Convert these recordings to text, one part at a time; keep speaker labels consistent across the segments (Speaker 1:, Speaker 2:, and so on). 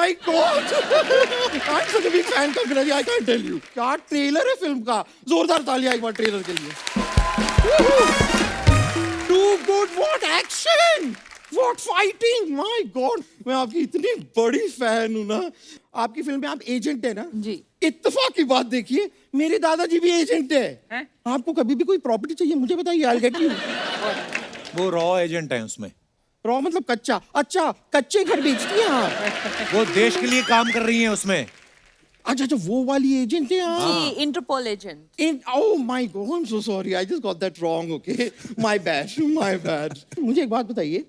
Speaker 1: My god, I am such a big fan Kangana ji, I can't tell you. क्या trailer है film का, जोरदार तालियां एक बार ट्रेलर के लिए। Too good, what action, what fighting, my god. मैं आपकी इतनी बड़ी फैन हूं ना। आपकी फिल्म में आप एजेंट है ना
Speaker 2: जी।
Speaker 1: इत्तेफाक की बात देखिए, मेरे दादाजी भी एजेंट है। आपको कभी भी कोई प्रॉपर्टी चाहिए मुझे बताइए, आई गेट यू।
Speaker 3: वो रॉ एजेंट है उसमें।
Speaker 1: रॉ मतलब कच्चा? अच्छा, कच्चे घर बेचती हैं आप?
Speaker 3: वो देश के लिए काम कर रही हैं उसमें।
Speaker 1: अच्छा अच्छा, वो वाली एजेंट है आप?
Speaker 2: जी, Interpol agent.
Speaker 1: Oh my God, I'm so sorry. I just got that wrong. Okay, my bad, my bad. मुझे एक बात बताइए,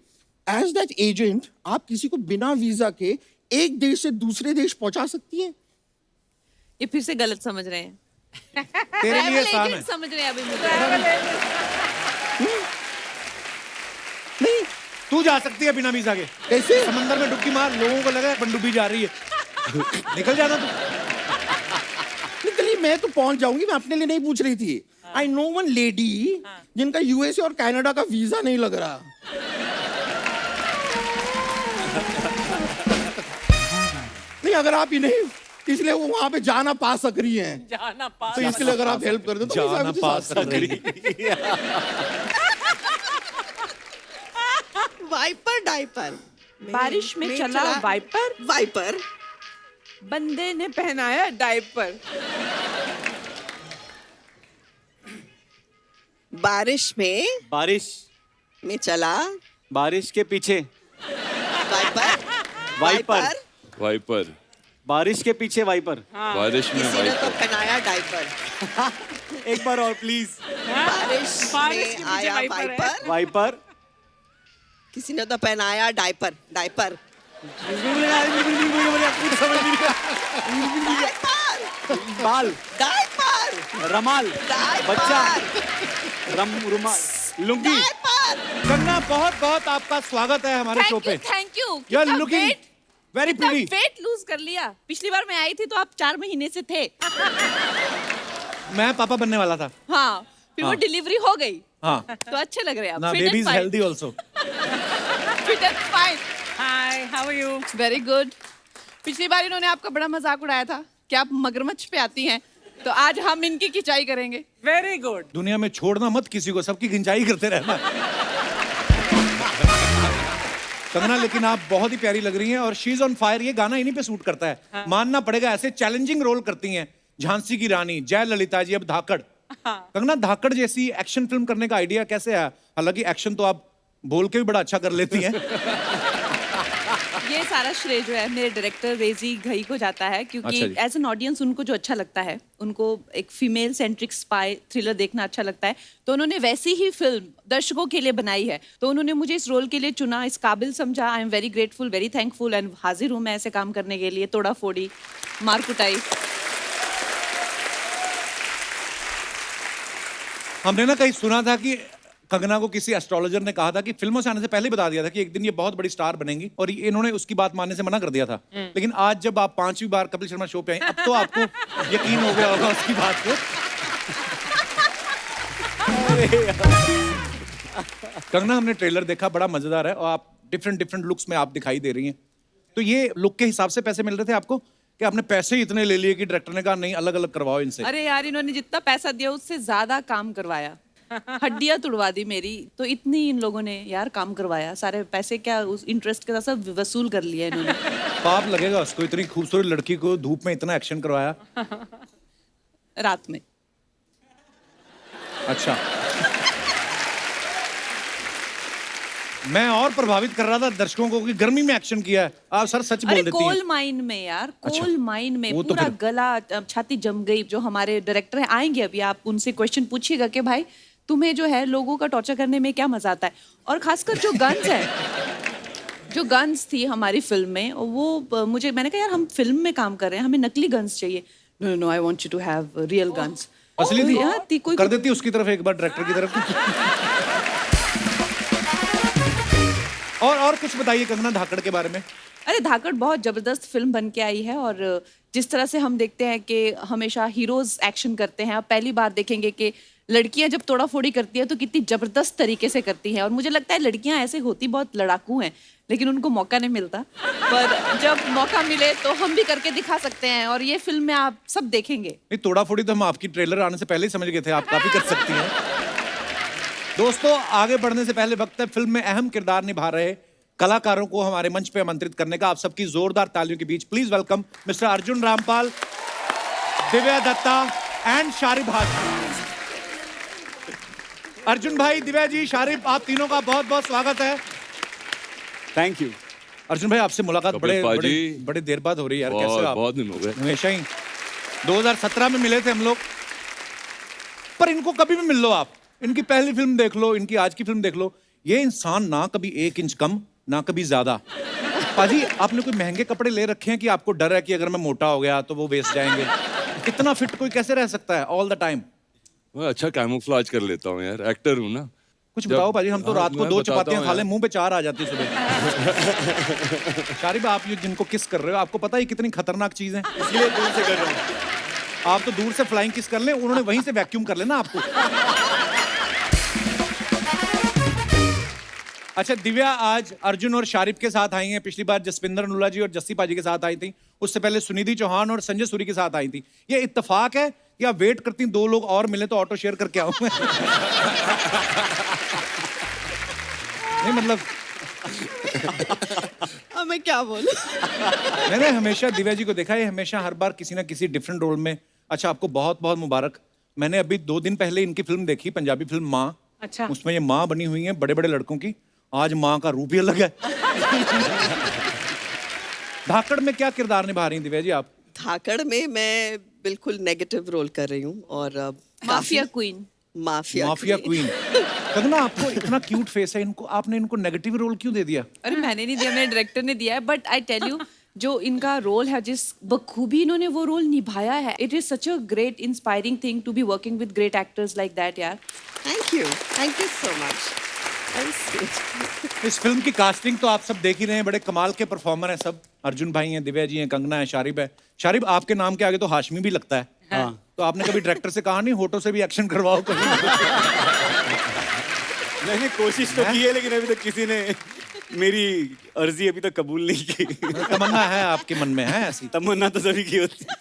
Speaker 1: as that agent, आप किसी को बिना वीजा के एक देश से दूसरे देश पहुंचा सकती हैं?
Speaker 2: ये फिर से गलत समझ रहे हैं।
Speaker 3: तेरे लिए
Speaker 2: Travel
Speaker 3: आसान है।
Speaker 2: agent समझ रहे हैं अभी मुझे।
Speaker 1: नहीं,
Speaker 3: तू जा सकती है बिना वीजा के।
Speaker 1: कैसे?
Speaker 3: समंदर में डुबकी मार, लोगों को लगा पनडुब्बी जा रही है। निकल जाना तू।
Speaker 1: निकली, मैं तो पहुंच जाऊंगी, मैं अपने लिए नहीं पूछ रही थी। I know one lady जिनका यूएसए और कनाडा का वीजा नहीं लग रहा। नहीं, अगर आप इन्हें इसलिए वो वहां पे जाना पा सक रही हैं,
Speaker 2: जाना पास।
Speaker 1: तो इसके लिए अगर आप हेल्प कर दो तो
Speaker 3: जाना पास कर रही।
Speaker 4: Wiper diaper.
Speaker 2: बारिश में चला वाइपर,
Speaker 4: वाइपर।
Speaker 2: बंदे ने पहनाया डायपर।
Speaker 4: बारिश में चला
Speaker 5: बारिश के पीछे
Speaker 4: वाइपर।
Speaker 5: वाइपर।
Speaker 6: वाइपर।
Speaker 5: बारिश के पीछे वाइपर।
Speaker 6: बारिश में
Speaker 4: किसी ने तो
Speaker 6: वाइपर।
Speaker 4: पहनाया डाइपर।
Speaker 5: एक बार और प्लीज।
Speaker 4: बारिश में आया वाइपर।
Speaker 5: वाइपर।
Speaker 4: किसी ने तो पहनाया डाइपर। डाइपर।
Speaker 5: बाल।
Speaker 4: डाइपर।
Speaker 5: रमाल। बच्चा। रुमाल। लुंगी।
Speaker 3: कंगना, बहुत बहुत आपका स्वागत है हमारे शो पे।
Speaker 2: Thank you.
Speaker 3: You are looking very pretty.
Speaker 2: Weight lose कर लिया। पिछली बार मैं आई थी तो आप 4 महीने से थे।
Speaker 3: मैं पापा बनने वाला था।
Speaker 2: हाँ, फिर वो
Speaker 3: हाँ।
Speaker 2: डिलीवरी हो गई।
Speaker 3: हाँ
Speaker 2: तो अच्छे लग रहे हैं आप।
Speaker 3: ना,
Speaker 2: Fit and
Speaker 3: baby is
Speaker 2: fine.
Speaker 3: Healthy also.
Speaker 2: Fit and fine. Hi, how are you? Very good. पिछली बार इन्होंने आपका बड़ा मजाक उड़ाया था कि आप मगरमच्छ पे आती हैं, तो आज हम इनकी खिंचाई करेंगे। Very good.
Speaker 3: दुनिया में छोड़ना मत किसी को, सबकी खिंचाई करते रहना। कंगना, लेकिन आप बहुत ही प्यारी लग रही हैं और शी इज ऑन फायर। ये गाना इन्हीं पे सूट करता है।
Speaker 2: हाँ।
Speaker 3: मानना पड़ेगा, ऐसे चैलेंजिंग रोल करती हैं। झांसी की रानी, जय ललिता जी, अब धाकड़।
Speaker 2: हाँ।
Speaker 3: कंगना, धाकड़ जैसी एक्शन फिल्म करने का आइडिया कैसे आया? हालांकि एक्शन तो आप बोल के भी बड़ा अच्छा कर लेती हैं।
Speaker 2: ये सारा श्रेय जो है मेरे डायरेक्टर रेजी घई को जाता है, क्योंकि
Speaker 3: अच्छा जी।
Speaker 2: एज एन ऑडियंस उनको जो अच्छा लगता है, उनको एक फीमेल सेंट्रिक स्पाई थ्रिलर देखना अच्छा लगता है, तो उन्होंने वैसी ही फिल्म दर्शकों के लिए बनाई है। तो उन्होंने मुझे इस रोल के लिए चुना, इस काबिल समझा। आई am very grateful, very thankful, and हाजिर हूँ मैं ऐसे काम करने के लिए। तोड़ा फोड़ी, मार कुटाई।
Speaker 3: हमने ना कहीं सुना था कि कंगना को किसी एस्ट्रोलॉजर ने कहा था कि फिल्मों से आने से पहले ही बता दिया था कि एक दिन ये बहुत बड़ी स्टार बनेंगी, और इन्होंने उसकी बात मानने से मना कर दिया था। लेकिन आज जब आप 5वीं बार कपिल शर्मा शो पे आई, अब तो आपको यकीन हो गया होगा उसकी बात पे। कंगना, हमने ट्रेलर देखा, बड़ा मजेदार है और आप डिफरेंट लुक्स में आप दिखाई दे रही हैं। तो ये लुक के हिसाब से पैसे मिल रहे थे आपको, कि आपने पैसे ही इतने ले लिए कि डायरेक्टर ने कहा नहीं, अलग अलग करवाओ इनसे?
Speaker 2: अरे यार, इन्होंने जितना पैसा दिया उससे ज्यादा काम करवाया। हड्डियां तुड़वा दी मेरी, तो इतनी इन लोगों ने यार काम करवाया। सारे पैसे क्या उस इंटरेस्ट के साथ सब वसूल कर लिया इन्होंने।
Speaker 3: पाप लगेगा उसको, इतनी खूबसूरत लड़की को धूप में इतना एक्शन करवाया।
Speaker 2: रात में।
Speaker 3: अच्छा। मैं और प्रभावित कर रहा था दर्शकों को कि गर्मी में एक्शन किया है। आप सर सच बोल
Speaker 2: अरे
Speaker 3: देती हैं।
Speaker 2: कोल माइन में यार,
Speaker 3: अच्छा,
Speaker 2: कोल माइन में
Speaker 3: वो तो
Speaker 2: पूरा
Speaker 3: फिर-
Speaker 2: गला छाती जम गई। जो हमारे डायरेक्टर हैं आएंगे अभी, आप उनसे क्वेश्चन पूछिएगा कि भाई तुम्हें जो है लोगों का टॉर्चर करने में क्या मजा आता है। और खासकर जो गन्स है, जो गन्स थी हमारी फिल्म में, वो मुझे, मैंने कहा यार हम फिल्म में काम कर रहे हैं, हमें नकली गन्स चाहिए। No no, I want you to have real guns.
Speaker 3: असली थी?
Speaker 2: यार थी कोई
Speaker 3: कर देती उसकी तरफ एक बार, डायरेक्टर की तरफ। और कुछ बताइए कंगना धाकड़ के बारे में।
Speaker 2: अरे धाकड़ बहुत जबरदस्त फिल्म बन के आई है और जिस तरह से हम देखते हैं कि हमेशा हीरोज एक्शन करते हैं, आप पहली बार देखेंगे कि लड़कियां जब तोड़ा फोड़ी करती है तो कितनी जबरदस्त तरीके से करती हैं। और मुझे लगता है लड़कियां ऐसे होती बहुत लड़ाकू हैं, लेकिन उनको मौका नहीं मिलता, पर जब मौका मिले तो हम भी करके दिखा सकते हैं और ये फिल्म में आप सब देखेंगे।
Speaker 3: नहीं, तोड़ा फोड़ी तो हम आपकी ट्रेलर आने से पहले ही समझ गए थे, आप काफी कर सकती हैं। दोस्तों, आगे बढ़ने से पहले वक्त है फिल्म में अहम किरदार निभा रहे कलाकारों को हमारे मंच पे आमंत्रित करने का। आप सबकी जोरदार तालियों के बीच please welcome mister Arjun Rampal, Divya Dutta and Sharib Hashmi. Arjun भाई, दिव्या जी, शारिब, आप तीनों का बहुत बहुत स्वागत है।
Speaker 5: Thank you.
Speaker 3: अर्जुन भाई, आपसे मुलाकात
Speaker 6: कपिल पाजी,
Speaker 3: बड़े देर बाद हो रही है यार। कैसे आप?
Speaker 6: बहुत दिन हो गए।
Speaker 3: हमेशा ही 2017 में मिले थे हम लोग, पर इनको कभी भी मिल लो आप, इनकी पहली फिल्म देख लो, इनकी आज की फिल्म देख लो, ये इंसान ना कभी 1 इंच कम ना कभी ज्यादा। पाजी, आपने कोई महंगे कपड़े ले रखे हैं कि आपको डर है कि अगर मैं मोटा हो गया तो वो वेस्ट जाएंगे? इतना फिट कोई कैसे रह सकता है ऑल द टाइम?
Speaker 6: मैं अच्छा कैमोफ्लेज कर लेता हूँ यार, एक्टर हूँ ना।
Speaker 3: कुछ बताओ पाजी, हम तो रात को 2 चपातियां खा ले, मुंह पे 4 आ जाती सुबह। शारिब, आप ये जिनको किस कर रहे हो, आपको पता है कितनी खतरनाक चीज है?
Speaker 5: इसलिए दूर से कर रहा हूँ।
Speaker 3: आप तो दूर से फ्लाइंग किस कर ले, उन्होंने वहीं से वैक्यूम कर लेना आपको। अच्छा, दिव्या आज अर्जुन और शारिब के साथ आई हैं। पिछली बार जसविंदर अनुला जी और जस्सी पाजी के साथ आई थी, उससे पहले सुनिधि चौहान और संजय सूरी के साथ आई थी। ये इत्तेफाक है या वेट करती 2 लोग और मिले तो ऑटो शेयर करके आऊं मैं? नहीं मतलब
Speaker 4: अब मैं क्या बोलूं?
Speaker 3: मैंने हमेशा दिव्या जी को देखा है, हमेशा हर बार किसी ना किसी डिफरेंट रोल में। अच्छा, आपको बहुत बहुत मुबारक। मैंने अभी 2 दिन पहले इनकी फिल्म देखी, पंजाबी फिल्म माँ।
Speaker 2: अच्छा।
Speaker 3: उसमें ये माँ बनी हुई है बड़े बड़े लड़कों की। आज माँ का रूप ही अलग है। धाकड़ में क्या किरदार निभा रही हैं दिव्या जी आप?
Speaker 4: धाकड़ में मैं बिल्कुल नेगेटिव रोल कर रही हूँ और
Speaker 2: mafia queen.
Speaker 3: Mafia queen. Kangana, आपको इतना क्यूट फेस है, आपने इनको नेगेटिव रोल क्यों दे दिया?
Speaker 2: अरे मैंने नहीं दिया, मेरे डायरेक्टर ने दिया है, बट आई टेल यू जो इनका रोल है, जिस बखूबी इन्होंने वो रोल निभाया है, it is such a great inspiring thing to be working with great actors like that यार।
Speaker 4: Thank you so much.
Speaker 3: इस फिल्म की कास्टिंग तो आप सब देख ही रहे हैं, बड़े कमाल के परफॉर्मर हैं सब। अर्जुन भाई हैं, दिव्या जी हैं, कंगना है, शारिब है। शारिब, आपके नाम के आगे तो हाशमी भी लगता है।
Speaker 5: हाँ।
Speaker 3: तो आपने कभी डायरेक्टर से कहा नहीं होठों से भी एक्शन करवाओ कभी?
Speaker 5: मैंने कोशिश तो की है, लेकिन अभी तक किसी ने मेरी अर्जी अभी तक कबूल नहीं की।
Speaker 3: तमन्ना है आपके मन में, है ऐसी?
Speaker 5: तमन्ना तो सभी की होती है।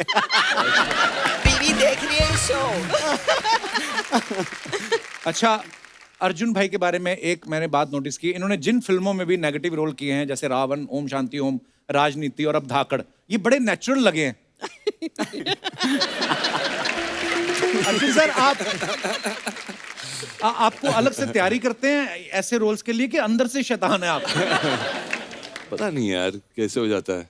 Speaker 4: बीवी देख रही है शो।
Speaker 3: अच्छा, अर्जुन भाई के बारे में एक मैंने बात नोटिस की, इन्होंने जिन फिल्मों में भी नेगेटिव रोल किए हैं, जैसे रावण, ओम शांति ओम, राजनीति और अब धाकड़, ये बड़े नेचुरल लगे हैं। अर्जुन सर, आपको अलग से तैयारी करते हैं ऐसे रोल्स के लिए कि अंदर से शैतान है आप?
Speaker 6: पता नहीं यार कैसे हो जाता है।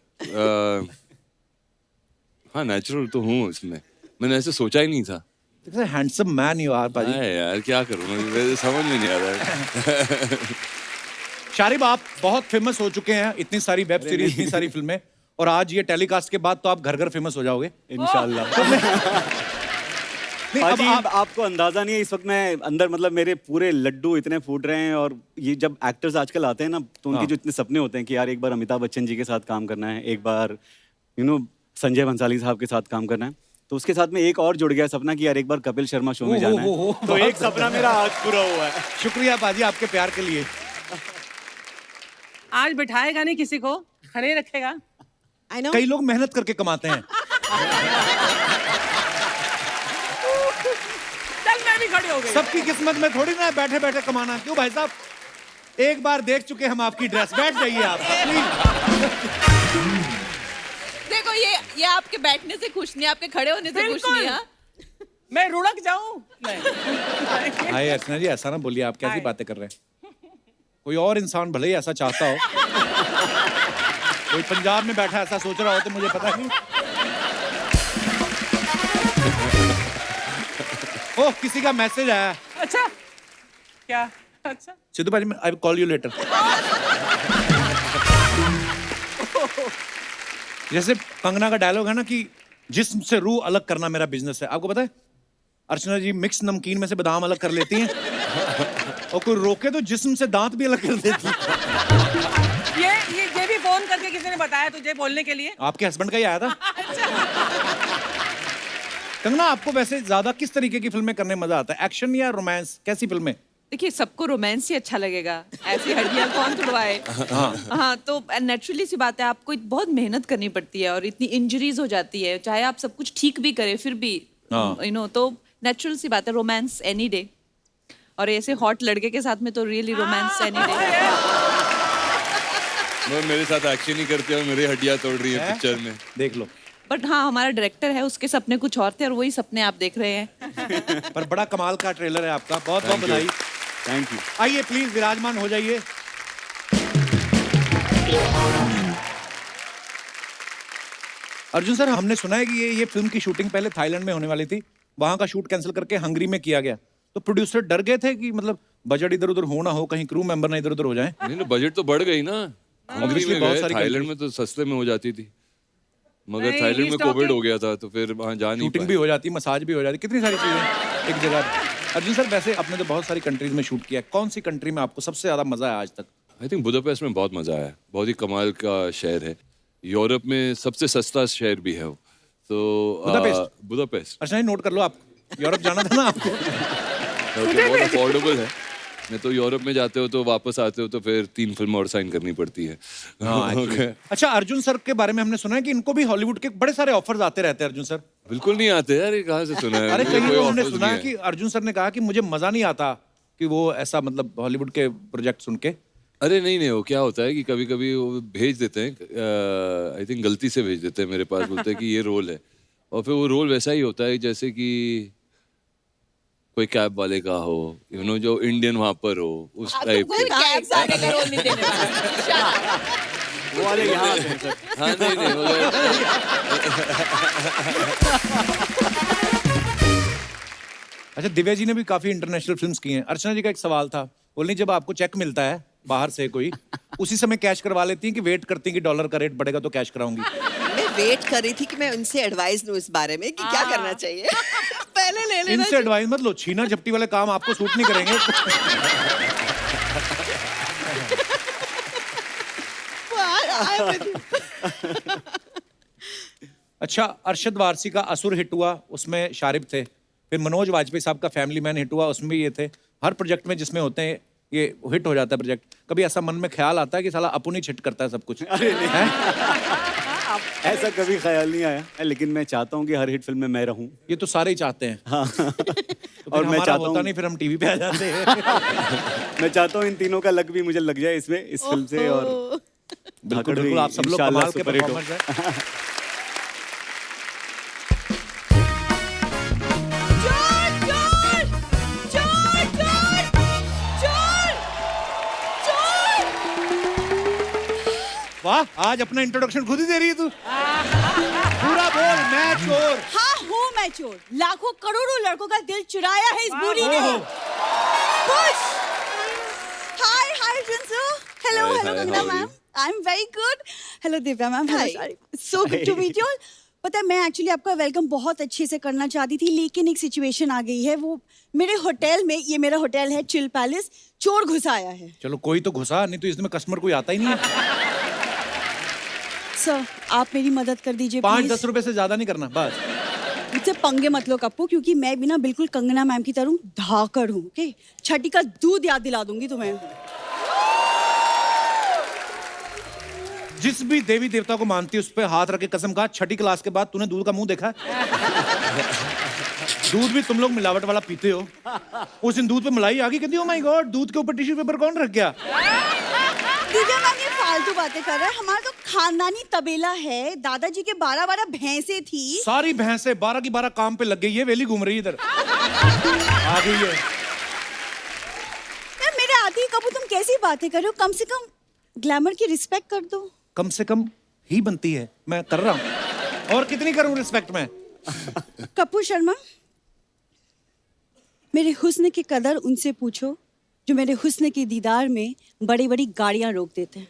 Speaker 6: हाँ, नेचुरल तो हूँ इसमें, मैंने ऐसे सोचा ही नहीं था।
Speaker 3: हैंडसम मैन यू आर पाजी।
Speaker 6: यार क्या करूँ, मुझे समझ में नहीं आ रहा है।
Speaker 3: शारिब, आप बहुत फेमस हो चुके हैं, इतनी सारी वेब सीरीज, इतनी सारी फिल्में, और आज ये टेलीकास्ट के बाद तो आप घर घर फेमस हो जाओगे
Speaker 5: इंशाल्लाह। पाजी, आपको अंदाजा नहीं है, इस वक्त मैं अंदर मतलब मेरे पूरे लड्डू इतने फूट रहे हैं। और ये जब एक्टर्स आजकल आते हैं ना, तो उनके जो इतने सपने होते हैं कि यार एक बार अमिताभ बच्चन जी के साथ काम करना है, एक बार संजय भंसाली साहब के साथ काम करना है, तो उसके साथ में एक और जुड़ गया सपना कि यार एक बार कपिल शर्मा शो में जाना है। तो एक सपना मेरा आज पूरा हुआ है।
Speaker 3: शुक्रिया पाजी आपके प्यार के लिए।
Speaker 7: आज बिठाएगा नहीं किसी को, खड़े रखेगा।
Speaker 4: I know.
Speaker 3: कई लोग मेहनत करके कमाते हैं।
Speaker 7: चल मैं भी खड़ी हो गई।
Speaker 3: सबकी किस्मत में थोड़ी ना बैठे बैठे कमाना। क्यों भाई साहब, एक बार देख चुके हम आपकी ड्रेस, बैठ जाइए आप प्लीज।
Speaker 2: देखो ये आपके बैठने से खुश नहीं, आपके खड़े होने से खुश नहीं। हाँ?
Speaker 7: मैं रुड़क जाऊं? नहीं।
Speaker 3: हाय अर्चना जी, ऐसा ना बोलिए, आप कैसी बातें कर रहे हैं? कोई और इंसान भले ही ऐसा चाहता हो, कोई पंजाब में बैठा ऐसा सोच रहा हो तो मुझे पता नहीं। ओह, किसी का मैसेज आया।
Speaker 7: अच्छा क्या? अच्छा
Speaker 3: सिद्धू भाई, I will call you later. जैसे कंगना का डायलॉग है ना कि जिस्म से रूह अलग करना मेरा बिजनेस है। आपको पता है अर्चना जी मिक्स नमकीन में से बादाम अलग कर लेती हैं और कोई रोके तो जिस्म से दांत भी अलग कर देती है।
Speaker 7: किसी ने बताया तुझे बोलने के लिए?
Speaker 3: आपके हस्बैंड का ही आया था। कंगना, आपको वैसे ज्यादा किस तरीके की फिल्में करने में मजा आता है, एक्शन या रोमांस, कैसी फिल्में?
Speaker 2: देखिए, सबको रोमांस ही अच्छा लगेगा, ऐसी हड्डियां कौन तुड़वाए। हाँ, तो नेचुरली सी बात है, आपको बहुत मेहनत करनी पड़ती है और इतनी इंजरीज हो जाती है, चाहे आप सब कुछ ठीक भी करें फिर भी, तो नेचुरल सी बात है, रोमांस एनी डे। और ऐसे हॉट लड़के के साथ में तो रियली रोमांस एनी डे।
Speaker 6: मेरे साथ एक्शन ही करते हैं और मेरी हड्डियां तोड़ रही है पिक्चर में,
Speaker 3: देख लो।
Speaker 2: बट हाँ, हमारा डायरेक्टर है, उसके सपने कुछ और थे और वही सपने आप देख रहे हैं।
Speaker 3: पर बड़ा कमाल का ट्रेलर है आपका, बहुत बहुत बधाई।
Speaker 5: Thank you.
Speaker 3: आइए प्लीज विराजमान हो जाइए। अर्जुन सर, हमने सुना है कि ये फिल्म की शूटिंग पहले थाईलैंड में होने वाली थी, वहां का शूट कैंसिल करके हंगरी में किया गया, तो प्रोड्यूसर डर गए थे कि मतलब बजट इधर उधर हो ना हो, कहीं क्रू मेंबर ना इधर उधर हो जाए।
Speaker 6: नहीं ना, बजट तो बढ़ गई ना, हंगरी में
Speaker 3: बहुत
Speaker 6: गए,
Speaker 3: सारी
Speaker 6: थाईलैंड
Speaker 3: countries-
Speaker 6: में तो सस्ते में हो जाती थी, मगर
Speaker 7: नहीं,
Speaker 6: थाईलैंड में
Speaker 7: he's
Speaker 6: कोविड
Speaker 7: talking-
Speaker 6: हो गया था तो फिर वहाँ जा नहीं
Speaker 3: शूटिंग
Speaker 6: पाए।
Speaker 3: भी हो जाती, मसाज भी हो जाती, कितनी सारी चीजें एक जगह। अर्जुन सर, वैसे आपने तो बहुत सारी कंट्रीज में शूट किया है, कौन सी कंट्री में आपको सबसे ज्यादा मजा आया आज तक?
Speaker 6: आई थिंक बुदापेस्ट में बहुत मजा आया, बहुत ही कमाल का शहर है, यूरोप में सबसे सस्ता शहर भी है वो, तो
Speaker 3: बुदापेस्ट?
Speaker 6: बुदापेस्ट
Speaker 3: अच्छा, नोट कर लो, आप यूरोप जाना था ना आपको।
Speaker 6: बहुत अफोर्डेबल है। नहीं तो यूरोप में जाते हो तो वापस आते हो तो फिर 3 फिल्म और साइन करनी पड़ती है। Okay.
Speaker 3: अच्छा, अर्जुन सर के बारे में हमने सुना है कि इनको भी हॉलीवुड के बड़े सारे ऑफर्स आते रहते हैं। अर्जुन सर
Speaker 6: बिल्कुल नहीं आते यार, ये कहाँ से सुना है?
Speaker 3: अरे
Speaker 6: मुझे
Speaker 3: कहीं
Speaker 6: कोई
Speaker 3: तो हमने
Speaker 6: offers
Speaker 3: सुना
Speaker 6: नहीं
Speaker 3: है कि अर्जुन सर ने कहा कि मुझे मजा नहीं आता कि वो ऐसा मतलब हॉलीवुड के प्रोजेक्ट सुन के।
Speaker 6: अरे नहीं, वो क्या होता है कि कभी कभी वो भेज देते हैं, आई थिंक गलती से भेज देते हैं मेरे पास, बोलते हैं कि ये रोल है, और फिर वो रोल वैसा ही होता है जैसे कि कोई कैब वाले का हो, जो इंडियन वहां पर हो, उस टाइप के।
Speaker 5: वो वाले यहाँ आते हैं सर।
Speaker 6: हाँ नहीं मगर
Speaker 3: अच्छा, दिव्या जी ने भी काफी इंटरनेशनल फिल्म्स की हैं। अर्चना जी का एक सवाल था, बोलनी जब आपको चेक मिलता है बाहर से कोई, उसी समय कैश करवा लेती हैं कि वेट करती हैं कि डॉलर का रेट बढ़ेगा तो कैश कराऊंगी?
Speaker 4: मैं वेट कर रही थी कि मैं उनसे एडवाइस लूं इस बारे में कि क्या करना चाहिए। पहले ले लेना
Speaker 3: इनसे एडवाइस मत लो, छीना झपटी वाले काम आपको सूट नहीं करेंगे। अच्छा, अरशद वारसी का असुर हिट हुआ, उसमें शारिब थे, फिर मनोज वाजपेयी साहब का फैमिली मैन हिट हुआ, उसमें भी ये थे। हर प्रोजेक्ट में जिसमें होते हैं ये हिट हो जाता है प्रोजेक्ट। कभी ऐसा मन में ख्याल आता है कि साला अपन ही हिट करता है सब कुछ?
Speaker 5: ऐसा कभी ख्याल नहीं आया, लेकिन मैं चाहता हूँ कि हर हिट फिल्म में मैं रहूं।
Speaker 3: ये तो सारे ही चाहते हैं।
Speaker 5: हाँ।
Speaker 3: तो
Speaker 5: और मैं चाहता
Speaker 3: होता
Speaker 5: हूँ
Speaker 3: नहीं, फिर हम टीवी पे आ जाते हैं।
Speaker 5: मैं चाहता हूँ इन तीनों का लक भी मुझे लग जाए इसमें, इस फिल्म से। और
Speaker 3: बिल्कुल
Speaker 5: भी
Speaker 3: बिल्कुल, आप सब लोग
Speaker 5: इंशाल्लाह
Speaker 3: कमाल के
Speaker 5: सुपर हिट हो।
Speaker 3: परफॉर्मर्स हैं। वाह, आज अपना इंट्रोडक्शन खुद ही दे रही है तू। पूरा बोल, मैं चोर।
Speaker 8: हाँ हूँ मैं चोर, लाखों करोड़ों लड़कों का दिल चुराया है इस बूढ़ी ने। खुश। हाय हाय जिंसू, hello
Speaker 6: Hi,
Speaker 8: hello
Speaker 6: hi,
Speaker 8: Kangana
Speaker 6: how are
Speaker 8: ma'am,
Speaker 6: you?
Speaker 8: I am very good. Hello Divya ma'am, hello, so good to meet you. पता है, मैं एक्चुअली आपका वेलकम बहुत अच्छे से करना चाहती थी, लेकिन एक सिचुएशन आ गई है। वो मेरे होटल में, ये मेरा होटल है चिल पैलेस, चोर घुस आया है।
Speaker 3: चलो कोई तो घुसा, नहीं तो इसमें कस्टमर कोई आता ही नहीं है।
Speaker 8: सर आप मेरी मदद कर दीजिए
Speaker 3: 5-10 रुपए से ज्यादा नहीं करना, बस।
Speaker 8: मुझसे पंगे मत लो कप्पू, क्योंकि मैं भी ना बिल्कुल कंगना मैम की तरह धाकड़ हूँ। ओके, छठी का दूध याद दिला दूंगी तुम्हें।
Speaker 3: जिस भी देवी देवता को मानती है उस पे हाथ रख के कसम खा, छठी क्लास के बाद तूने दूध का मुंह देखा है? दूध भी तुम लोग मिलावट वाला पीते हो। उस दिन दूध पे मलाई आ गई, कहती ओ माय गॉड, दूध के ऊपर टिश्यू पेपर कौन रख गया?
Speaker 8: दिव्या मैम ये फालतू बातें कर रहे हैं। हमारा तो खानदानी तबेला है, दादाजी के 12 भैंसें थी।
Speaker 3: सारी भैंसें 12 की 12 काम पे लग गई है, वेली घूम रही है इधर। आ गई है।
Speaker 8: यार मेरे आती ही कप्पू, तुम कैसी बातें कर रहे हो? कम से कम ग्लैमर की रिस्पेक्ट कर दो।
Speaker 3: कम से कम ही बनती है, मैं कर रहा हूँ। और कितनी करूँ रिस्पेक्ट में?
Speaker 8: कप्पू शर्मा, मेरे हुस्न की कदर उनसे पूछो जो मेरे हुस्न के दीदार में बड़ी बड़ी गाड़ियां रोक देते हैं।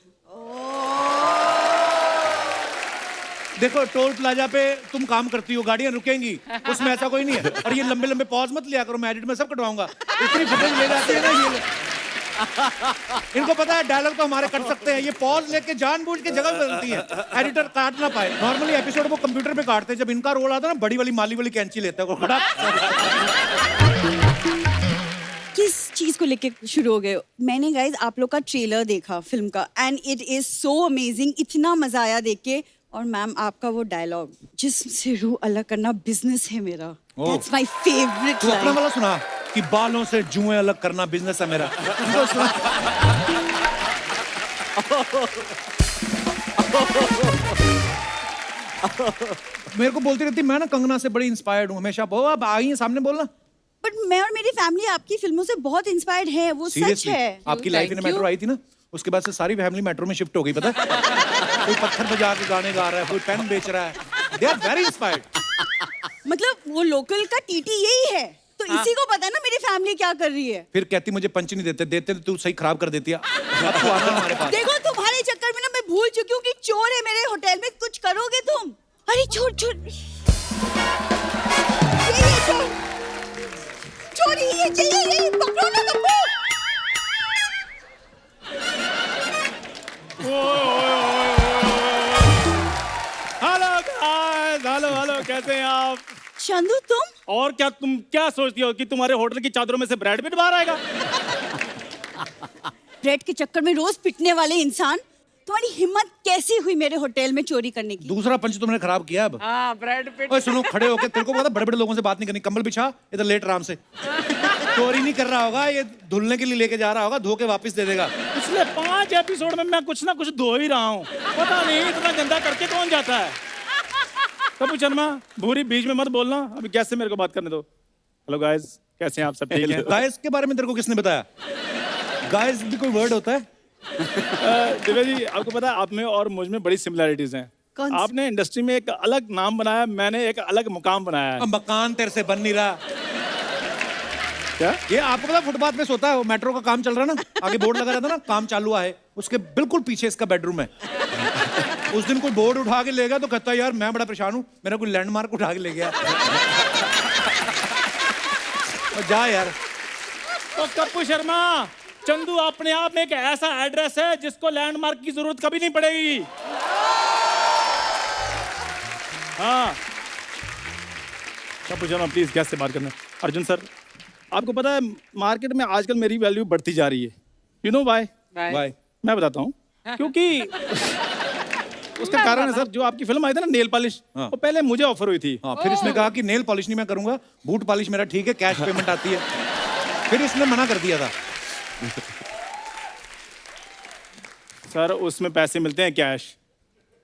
Speaker 3: देखो, टोल प्लाजा पे तुम काम करती हो, गाड़ियां रुकेंगी, उसमें ऐसा कोई नहीं है। और ये लंबे लंबे पॉज मत लिया करो, मैं एडिट में सब कटवाऊंगा। इतनी फुटेज ले जाते हैं ना ये लोग। इनको पता है डायलॉग तो हमारे कट सकते हैं, ये पॉज लेके जानबूझ के जगह बदलती है, एडिटर काट ना पाए। नॉर्मली एपिसोड वो कंप्यूटर पे काटते हैं, जब इनका रोल आता है ना बड़ी वाली माली वाली कैंची लेता है वो खड़ा।
Speaker 8: किस चीज को लेके शुरू हो गए हो? मैंने गाइज आप लोग का ट्रेलर देखा फिल्म का and it is so amazing, इतना मजा आया देख के। और मैम आपका वो डायलॉग, जिस्म से रूह अलग करना बिजनेस है मेरा, दैट्स माय फेवरेट
Speaker 3: तू अपना
Speaker 8: लाइन।
Speaker 3: वाला सुना कि बालों से जुएं अलग करना बिजनेस है मेरा। इनको सुना। मेरे को बोलती रहती मैं ना कंगना से बड़ी इंस्पायर्ड हूँ हमेशा। बहुत अब आई है सामने बोलना।
Speaker 8: बट मैं और मेरी फैमिली आपकी फिल्मों से बहुत इंस्पायर्ड है, वो सच
Speaker 3: Seriously,
Speaker 8: है।
Speaker 3: आपकी लाइफ इन मेट्रो आई थी ना, उसके बाद से सारी फैमिली मेट्रो में शिफ्ट हो गई, पता है? कोई पत्थर बजा के गाने गा रहा है, कोई पेन बेच रहा है। They are very inspired.
Speaker 8: मतलब वो लोकल का टीटी यही है, तो इसी को पता है ना मेरी फैमिली क्या कर रही है।
Speaker 3: फिर कहती मुझे पंच नहीं देते, देते तो तू सही खराब कर देती है। अब तू आना हमारे पास।
Speaker 8: देखो तुम्हारे चक्कर में ना मैं भूल चुकी हूँ कि चोर है मेरे होटल में, कुछ करोगे तुम? अरे चोर चोर, ये चोर, चोरी ये चाहिए, ये पकड़ो ना Kappu.
Speaker 9: Hello guys, hello hello, कैसे हैं आप?
Speaker 8: चंदू तुम?
Speaker 9: और क्या तुम क्या सोचती हो कि तुम्हारे होटल की चादरों में से ब्रेड पिट बाहर आएगा?
Speaker 8: ब्रेड के चक्कर में रोज पिटने वाले इंसान, तुम्हारी हिम्मत कैसी हुई मेरे होटल में चोरी करने की?
Speaker 3: दूसरा पंच तुमने खराब किया अब।
Speaker 7: हाँ ब्रेड पिट।
Speaker 3: ओए सुनो, खड़े होके तेरे को पता बड़े बड़े लोगों से बात नहीं करनी, कंबल बिछा इधर लेट आराम से। चोरी नहीं कर रहा होगा, ये धुलने के लिए लेके जा रहा होगा, धो के वापस दे देगा।
Speaker 9: पिछले 5 एपिसोड में मैं कुछ ना कुछ धो ही रहा हूँ, पता नहीं इतना गंदा करके कौन जाता है। कपूर शर्मा, भूरी बीच में मत बोलना, अभी कैसे मेरे को बात करने दो। हेलो गाइस, कैसे हैं आप सब? ठीक हैं?
Speaker 3: गाइस के बारे में तेरे को किसने बताया? गाइस भी कोई वर्ड होता है?
Speaker 9: दिव्या जी, आपको पता है आप में और मुझ में बड़ी सिमिलैरिटीज हैं।
Speaker 8: कौन सी?
Speaker 9: आपने इंडस्ट्री में एक अलग नाम बनाया, मैंने एक अलग मुकाम बनाया है।
Speaker 3: अब मकान तेरे से बन नहीं रहा।
Speaker 9: क्या?
Speaker 3: ये आपको पता फुटपाथ पे सोता है, वो मेट्रो का काम चल रहा है ना, आगे बोर्ड लगा रहता है ना, काम चालू है, उसके बिल्कुल पीछे इसका बेडरूम है। उस दिन कोई बोर्ड उठा के ले गया तो कहता है यार मैं बड़ा परेशान हूँ, मेरा कोई लैंडमार्क उठा के ले गया। जा यार।
Speaker 9: तो कपूर शर्मा, चंदू अपने आप में एक ऐसा एड्रेस है जिसको लैंडमार्क की जरूरत कभी नहीं पड़ेगी। हाँ कपूर शर्मा प्लीज गैस से बात करना। अर्जुन सर, आपको पता है मार्केट में आजकल मेरी वैल्यू बढ़ती जा रही है। You know why?
Speaker 3: बाय।
Speaker 9: मैं बताता हूँ क्योंकि उसका कारण है सर, जो आपकी फिल्म आई थी ना नेल पॉलिश, वो पहले मुझे ऑफर हुई थी।
Speaker 3: हाँ, फिर इसने कहा कि नेल पॉलिश नहीं मैं करूंगा, बूट पॉलिश मेरा ठीक है, कैश पेमेंट आती है। फिर इसने मना कर दिया था।
Speaker 9: सर उसमें पैसे मिलते हैं कैश,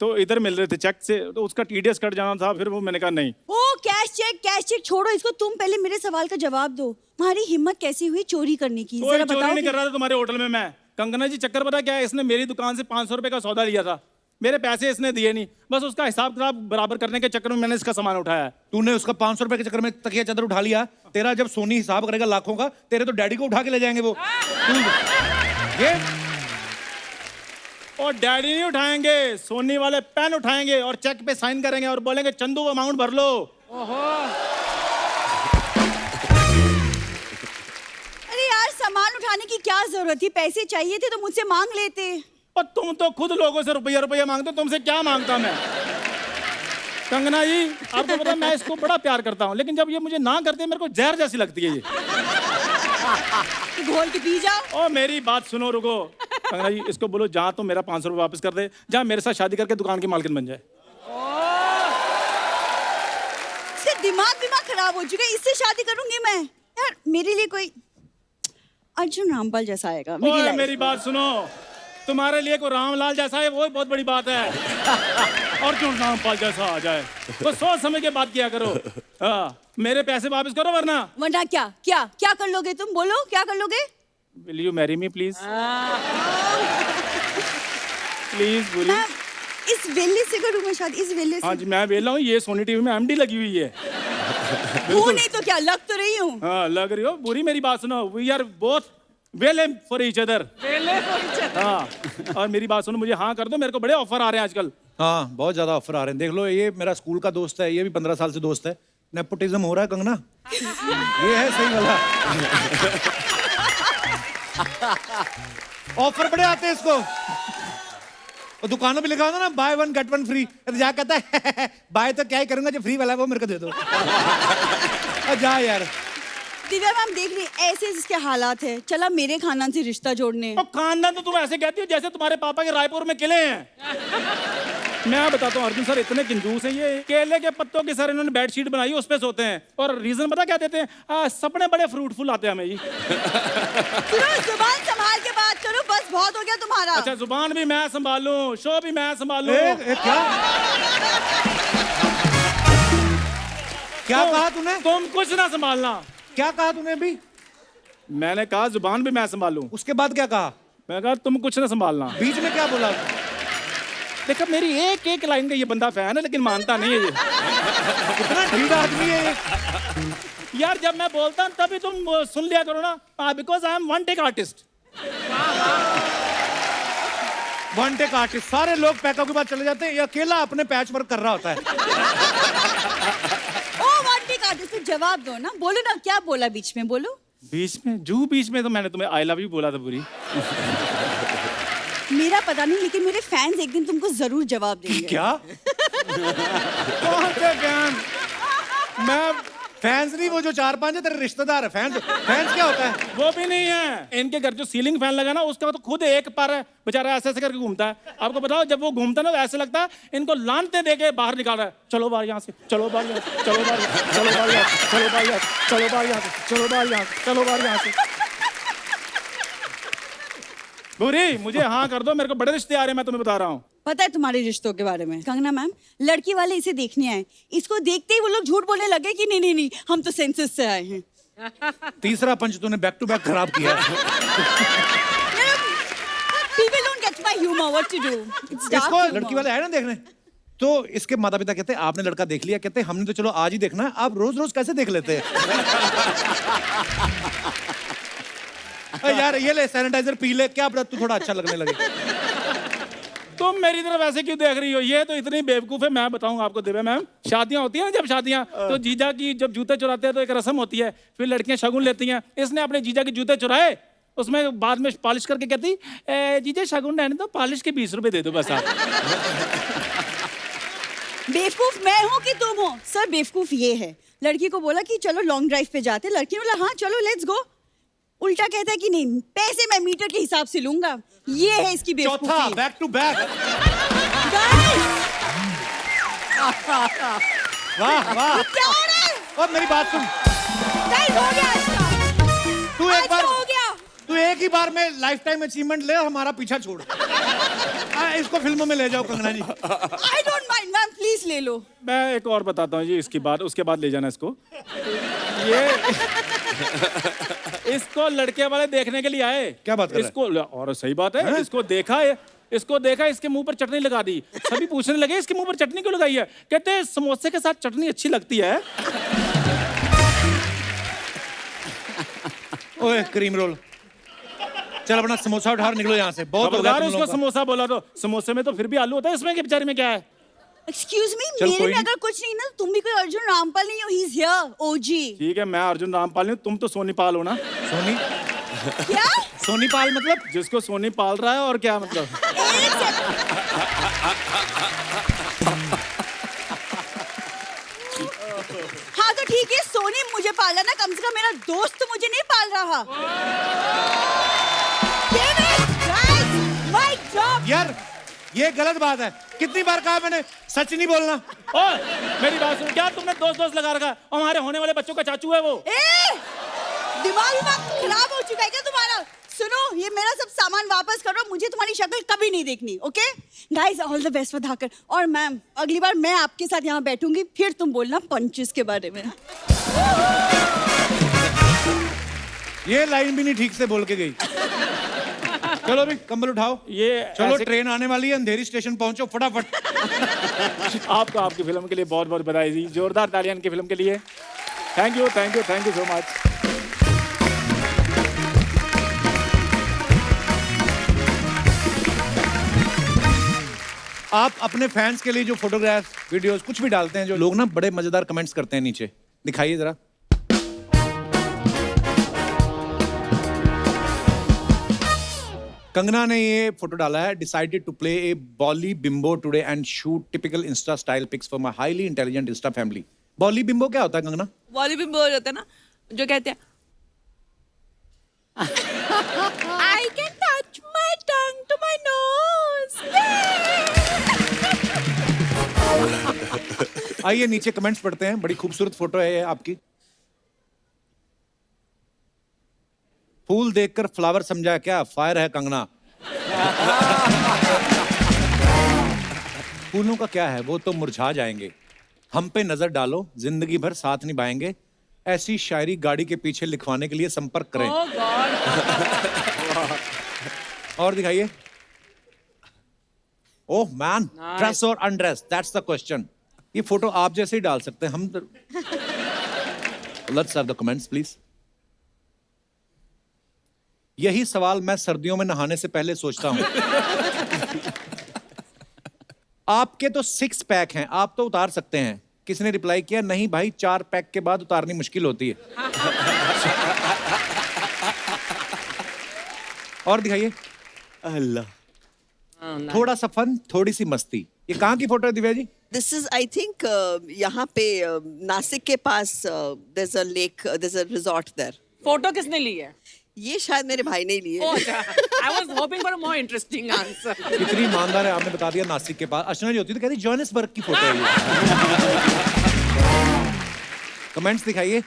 Speaker 9: तो इधर मिल रहे थे चेक से, तो उसका टीडीएस कट जाना था, फिर वो मैंने कहा नहीं।
Speaker 8: ओ कैश चेक छोड़ो इसको, तुम पहले मेरे सवाल का जवाब दो। तुम्हारी हिम्मत कैसी हुई चोरी करने की?
Speaker 9: कोई
Speaker 8: जरा
Speaker 9: चोरी
Speaker 8: बताओ
Speaker 9: नहीं
Speaker 8: कि-
Speaker 9: कर रहा था तुम्हारे होटल में मैं। कंगना जी चक्कर पता क्या है, इसने मेरी दुकान से 500 रुपए का सौदा लिया था, मेरे पैसे इसने दिए नहीं, बस उसका हिसाब किताब बराबर करने के चक्कर में मैंने इसका सामान उठाया है।
Speaker 3: तूने उसका 500 रुपए के चक्कर में तकिया चादर उठा लिया, तेरा जब सोनी हिसाब करेगा लाखों का, तेरे तो डैडी को उठा के ले जाएंगे वो। ये
Speaker 9: और डैडी नहीं उठाएंगे, सोनी वाले पेन उठाएंगे और चेक पे साइन करेंगे और बोलेंगे चंदू वो अमाउंट भर लो।
Speaker 8: अरे यार सामान उठाने की क्या जरूरत थी? पैसे चाहिए थे तो मुझसे मांग लेते।
Speaker 9: और तुम तो खुद लोगों से रुपया रुपया मांगते हो, तुमसे क्या मांगता मैं? कंगना जी, आपको पता है मैं इसको बड़ा प्यार करता हूँ, लेकिन जब ये मुझे ना करते मेरे को जहर जैसी लगती है ये।
Speaker 8: तो घोल के पी जाओ।
Speaker 9: ओ मेरी बात सुनो, रुको। कंगना जी इसको बोलो जहाँ तो मेरा 500 रुपये वापस कर दे, जहाँ मेरे साथ शादी करके दुकान की मालकिन बन जाए।
Speaker 8: इसका दिमाग खराब हो चुका है, इससे शादी करूंगी मैं? यार मेरे लिए कोई अर्जुन रामपाल जैसा आएगा मेरी
Speaker 9: ओए
Speaker 8: लाइफ।
Speaker 9: मेरी बात सुनो, तुम्हारे लिए कोई रामलाल जैसा है वो बहुत बड़ी बात है। और क्यों रामपाल जैसा आ जाए, तो सोच समझ के बात किया करो। हाँ, मेरे पैसे वापस करो वरना
Speaker 8: क्या क्या क्या कर लोगे तुम? बोलो क्या कर लोगे?
Speaker 9: Will you marry me please? Please बुरी।
Speaker 8: मैं इस वेले से करूँ मैं शादी? इस वेले से?
Speaker 9: हाँ जी मैं वेला हूँ, ये सोनी टीवी में एमडी लगी हुई है।
Speaker 8: वो नहीं तो क्या, लग तो रही हूँ।
Speaker 9: हाँ लग रही हो। बुरी मेरी बात सुनो, we are both well for each other. हाँ, और मेरी बात सुनो, मुझे हाँ कर दो, मेरे को बड़े ऑफर आ रहे हैं आजकल।
Speaker 3: हाँ बहुत ज्यादा ऑफर आ रहे हैं, देख लो ये मेरा स्कूल का दोस्त है, ये भी 15 साल से दोस्त है। नेपोटिज्म हो रहा है कंगना, ये है सही वाला। ऑफर बड़े आते हैं इसको। और दुकानों पे लिखा होता ना बाय 1 गेट 1 फ्री, तो जा कहता है बाय तो क्या ही करूंगा, जो फ्री वाला है वो मेरे को दे दो। जा यार।
Speaker 8: दिव्या मैम देख ली ऐसे इसके हालात है, चला मेरे खानदान से रिश्ता जोड़ने।
Speaker 9: और खानदान तो तुम ऐसे कहती हो जैसे तुम्हारे पापा के रायपुर में किले हैं। मैं बताता हूँ अर्जुन सर इतने कंजूस हैं, ये केले के पत्तों की सर इन्होंने बेडशीट बनाई उस पे सोते हैं, और रीजन पता क्या देते हैं, सपने बड़े फ्रूटफुल आते हैं हमें जी।
Speaker 8: जुबान संभाल के बात करो, बस बहुत हो गया तुम्हारा।
Speaker 9: अच्छा जुबान भी मैं संभालूं, शो भी मैं संभालूं।
Speaker 3: क्या क्या कहा तूने?
Speaker 9: तुम कुछ ना संभालना।
Speaker 3: क्या कहा तूने अभी?
Speaker 9: मैंने कहा जुबान भी मैं संभालूं।
Speaker 3: उसके बाद क्या कहा?
Speaker 9: मैंने कहा तुम कुछ ना संभालना।
Speaker 3: बीच में क्या बोला?
Speaker 9: देखा मेरी एक एक लाइन का ये बंदा फैन है लेकिन मानता नहीं है ये।
Speaker 3: कितना ढीठ आदमी है ये।
Speaker 9: यार जब मैं बोलता हूँ तभी तुम सुन लिया करो ना, because I am one take artist.
Speaker 3: One take artist, सारे लोग पैकों के बाद चले जाते हैं, ये अकेला अपने पैच वर्क कर रहा होता है।
Speaker 8: ओ वन टेक आर्टिस्ट, जवाब दो ना, बोलो ना क्या बोला बीच में, बोलो।
Speaker 9: बीच में तो मैंने तुम्हें आई लव यू बोला था पूरी।
Speaker 8: मेरा पता नहीं, लेकिन मेरे फैंस एक दिन तुमको जरूर जवाब देंगे।
Speaker 3: क्या?
Speaker 9: कौन से फैन?
Speaker 3: मैं फैंस नहीं, वो जो 4-5 है तेरे रिश्तेदार है। फैंस क्या होता है?
Speaker 9: वो भी नहीं है। इनके घर जो सीलिंग फैन लगा ना उसका तो खुद एक पर है, बेचारा ऐसे ऐसे करके घूमता है। आपको बताओ जब वो घूमता है ना ऐसे लगता है इनको लानते देके बाहर निकाल रहा है। चलो बाहर यहाँ से, चलो बाहर यहाँ से, चलो बाहर, चलो बाहर यहाँ से, चलो बाहर यहाँ से, चलो बाहर यहाँ से, चलो बाहर यहाँ से, चलो बाहर यहाँ से। बुरी मुझे हाँ कर दो, मेरे को बड़े रिश्ते आ रहे हैं, मैं तुम्हें बता रहा हूँ।
Speaker 8: पता है तुम्हारे रिश्तों के बारे में? कंगना मैम, लड़की वाले इसे देखने आए, इसको देखते ही वो लोग झूठ बोलने लगे कि नहीं नहीं नहीं हम तो सेंसस से आए हैं।
Speaker 3: तीसरा पंच तूने बैक टू बैक खराब किया।
Speaker 8: People don't get my humor, what to do? It's dark
Speaker 3: इसको
Speaker 8: humor.
Speaker 3: लड़की वाले आए ना देखने, तो इसके माता पिता कहते हैं आपने लड़का देख लिया, कहते हैं हमने तो चलो आज ही देखना है, आप रोज रोज कैसे देख लेते हैं? यार ये ले सैनिटाइजर पी ले, क्या पता तू थोड़ा अच्छा लगने लगे।
Speaker 9: तुम मेरी तरफ ऐसे क्यों देख रही हो? ये तो इतनी बेवकूफ है, मैं बताऊंगा आपको दिव्या मैम। शादियां होती हैं ना, जब शादियां तो जीजा की जब जूते चुराते हैं तो एक रस्म होती है, फिर लड़कियां शगुन लेती हैं। इसने अपने जीजा के जूते चुराए, उसमें बाद में पॉलिश करके कहती जीजा शगुन रहने दो, पॉलिश के 20 रुपए दे दो बस आप।
Speaker 8: बेवकूफ मैं हूँ कि तुम हो? सर बेवकूफ ये है, लड़की को बोला कि चलो लॉन्ग ड्राइव पे जाते, लड़की ने बोला हाँ चलो लेट्स गो, उल्टा कहता है कि नहीं पैसे मैं मीटर के हिसाब से लूंगा। ये है इसकी बेवकूफी।
Speaker 3: चौथा बैक टू बैक। वाह वाह।
Speaker 8: क्या हो रहा है?
Speaker 3: और मेरी बात सुन,
Speaker 8: Guys, हो गया इसका।
Speaker 3: तू एक बार
Speaker 8: हो गया।
Speaker 3: तू एक ही बार में लाइफ टाइम अचीवमेंट ले, हमारा पीछा छोड़। इसको फिल्मों में ले जाओ कंगना जी।
Speaker 8: I don't mind, ma'am please ले लो।
Speaker 9: मैं एक और बताता हूँ जी इसकी बात, उसके बाद ले जाना इसको। ये इसको लड़के वाले देखने के लिए आए।
Speaker 3: क्या बात कर रहा है?
Speaker 9: इसको और सही बात है, इसको देखा है, इसको देखा, इसके मुंह पर चटनी लगा दी। सभी पूछने लगे इसके मुंह पर चटनी क्यों लगाई है? कहते हैं समोसे के साथ चटनी अच्छी लगती है।
Speaker 3: ओए क्रीम रोल, चल अपना समोसा उठा और निकलो यहाँ से, बहुत हो गया तुम
Speaker 9: उसको
Speaker 3: लोगों का।
Speaker 9: समोसा बोला तो समोसे में तो फिर भी आलू होता है, इसमें के बेचारे में क्या है?
Speaker 8: एक्सक्यूज मी,
Speaker 3: चल,
Speaker 8: मेरे
Speaker 3: कोई
Speaker 8: में
Speaker 3: नहीं।
Speaker 8: अगर कुछ नहीं ना, तुम भी कोई अर्जुन रामपाल नहीं हो, ही इज हियर ओजी।
Speaker 9: ठीक है मैं अर्जुन रामपाल हूँ, तुम तो सोनी पाल हो ना।
Speaker 3: सोनी
Speaker 8: क्या?
Speaker 3: सोनी पाल मतलब?
Speaker 9: जिसको सोनी पाल रहा है और क्या मतलब?
Speaker 8: एक सेकंड। हाँ तो ठीक है, सोनी मुझे पाला ना, कम से कम मेरा दोस्त तो मुझे नहीं पाल रहा। Damn it, guys, my job.
Speaker 3: यार ये गलत बात है, कितनी बार कहा मैंने सच नहीं बोलना।
Speaker 9: ओए मेरी बात सुन, क्या तुमने दोस्त लगा रखा? हमारे होने वाले बच्चों का चाचू है वो।
Speaker 8: ए, दिमाग खराब हो चुका है क्या तुम्हारा? सुनो, ये मेरा सब सामान वापस करो, मुझे तुम्हारी शक्ल कभी नहीं देखनी, okay? Guys all the best for Dhaakad. और मैम अगली बार मैं आपके साथ यहाँ बैठूंगी, फिर तुम बोलना पंचेस के बारे में।
Speaker 3: ये लाइन भी नहीं ठीक से बोल के गई। चलो भी कंबल उठाओ,
Speaker 9: ये
Speaker 3: चलो
Speaker 9: ऐसे-
Speaker 3: ट्रेन आने वाली है, अंधेरी स्टेशन पहुंचो फटाफट।
Speaker 9: आपको आपकी फिल्म के लिए बहुत बहुत बधाई जी, जोरदार तालियां की फिल्म के लिए। Thank you so much.
Speaker 3: आप अपने फैंस के लिए जो फोटोग्राफ वीडियोस कुछ भी डालते हैं, जो लोग ना बड़े मजेदार कमेंट्स करते हैं नीचे, दिखाइए जरा। कंगना ने ये फोटो डाला है, decided to play a bolly bimbo today and shoot typical insta style pics for my highly intelligent insta family. Bolly bimbo क्या होता है कंगना?
Speaker 2: बॉली बिम्बो हो जाता है ना, जो कहते हैं I can touch my tongue to my nose.
Speaker 3: आइए नीचे कमेंट्स पढ़ते हैं। बड़ी खूबसूरत फोटो है ये आपकी। फूल देखकर फ्लावर समझा क्या? फायर है कंगना। फूलों का क्या है, वो तो मुरझा जाएंगे। हम पे नजर डालो, जिंदगी भर साथ निभाएंगे। ऐसी शायरी गाड़ी के पीछे लिखवाने के लिए संपर्क करें।
Speaker 2: Oh God.
Speaker 3: और दिखाइए। ओह मैन, ड्रेस और अनड्रेस, दैट्स द क्वेश्चन। ये फोटो आप जैसे ही डाल सकते हैं हम। Let's have the comments please. यही सवाल मैं सर्दियों में नहाने से पहले सोचता हूं। आपके तो 6 पैक हैं, आप तो उतार सकते हैं। किसने रिप्लाई किया? नहीं भाई, 4 पैक के बाद उतारनी मुश्किल होती है। और दिखाइए।
Speaker 5: अल्लाह,
Speaker 3: थोड़ा सा फन, थोड़ी सी मस्ती। ये कहाँ की फोटो है Divya ji?
Speaker 4: This is I think यहाँ पे नासिक के पास there is a lake, there is a resort there.
Speaker 7: Photo किसने ली है?
Speaker 4: ये शायद मेरे भाई ने लिए।
Speaker 7: I was hoping for a more interesting answer.
Speaker 3: कितनी ईमानदार है, आपने बता दिया नासिक के पास। अर्चना जी होती तो कहती जोहानिसबर्ग की फोटो है ये। कमेंट्स दिखाइए।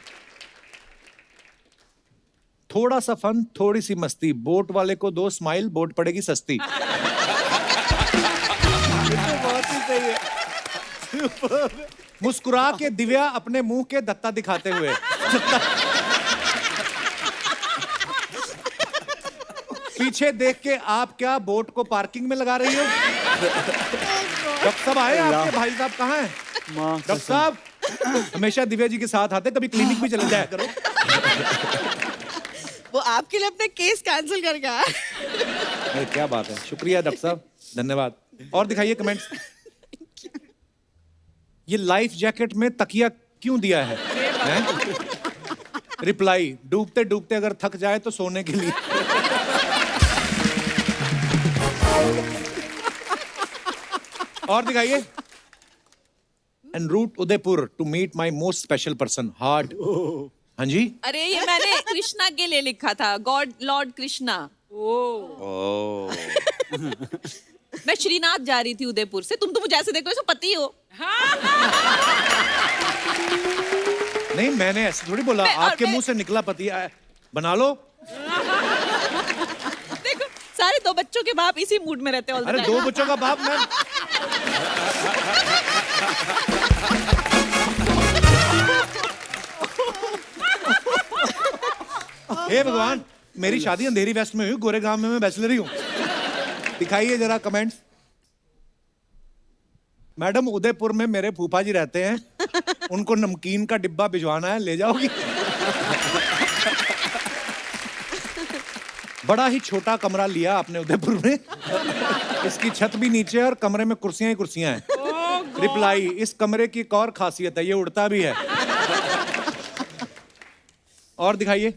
Speaker 3: थोड़ा सा फन, थोड़ी सी मस्ती। बोट वाले को 2 स्माइल, बोट पड़ेगी सस्ती।
Speaker 5: बहुत ही सही है।
Speaker 3: मुस्कुरा के दिव्या अपने मुंह के दत्ता दिखाते हुए। पीछे देख के आप क्या बोट को पार्किंग में लगा रही हो? डॉक्टर साहब आए आपके भाई साहब कहाँ हैं? डॉक्टर साहब हमेशा दिव्या जी के साथ आते, कभी क्लिनिक भी चले जाया करो।
Speaker 4: वो आपके लिए अपना केस कैंसिल कर गया।
Speaker 3: अरे क्या बात है, शुक्रिया डॉक्टर साहब, धन्यवाद। और दिखाइए कमेंट्स। ये लाइफ जैकेट में तकिया क्यों दिया है? रिप्लाई, डूबते डूबते अगर थक जाए तो सोने के लिए। और दिखाइए। And route Udaipur to meet my most special person heart. हाँ जी।
Speaker 2: अरे ये मैंने कृष्णा के लिए लिखा था, गॉड लॉर्ड कृष्णा।
Speaker 6: ओह
Speaker 2: मैं श्रीनाथ जा रही थी उदयपुर से। तुम तो मुझे ऐसे देखो, पति हो।
Speaker 3: नहीं, मैंने ऐसे थोड़ी बोला। आपके मुंह से निकला पति। बना लो।
Speaker 2: देखो, सारे 2 बच्चों के बाप इसी मूड में रहते हैं।
Speaker 3: अरे 2 बच्चों का बाप मैं। हे भगवान, मेरी शादी अंधेरी वेस्ट में हुई, गोरे गांव में मैं बैचलर ही हूँ। दिखाइए जरा कमेंट्स। मैडम, उदयपुर में मेरे फूफा जी रहते हैं, उनको नमकीन का डिब्बा भिजवाना है, ले जाओगी? बड़ा ही छोटा कमरा लिया आपने उदयपुर में। इसकी छत भी नीचे है और कमरे में कुर्सियां ही कुर्सियां हैं। रिप्लाई, इस कमरे की एक और खासियत है, ये उड़ता भी है। और दिखाइए।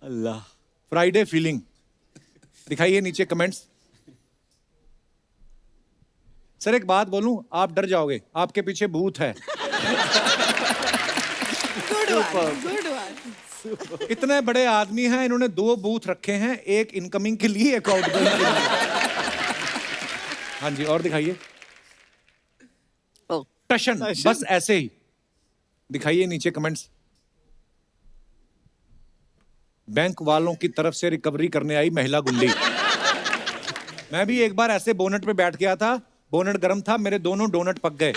Speaker 5: अल्लाह,
Speaker 3: फ्राइडे फीलिंग। दिखाइए नीचे कमेंट्स। सर एक बात बोलूं, आप डर जाओगे, आपके पीछे भूत है। इतने बड़े आदमी हैं, इन्होंने 2 बूथ रखे हैं, एक इनकमिंग के लिए, एक आउटगोइंग के लिए। हाँ जी, और दिखाइए। टशन, बस ऐसे ही। दिखाइए नीचे कमेंट्स। बैंक वालों की तरफ से रिकवरी करने आई महिला गुंडी। मैं भी एक बार ऐसे बोनट पे बैठ गया था, बोनट गर्म था, मेरे दोनों डोनट पक गए।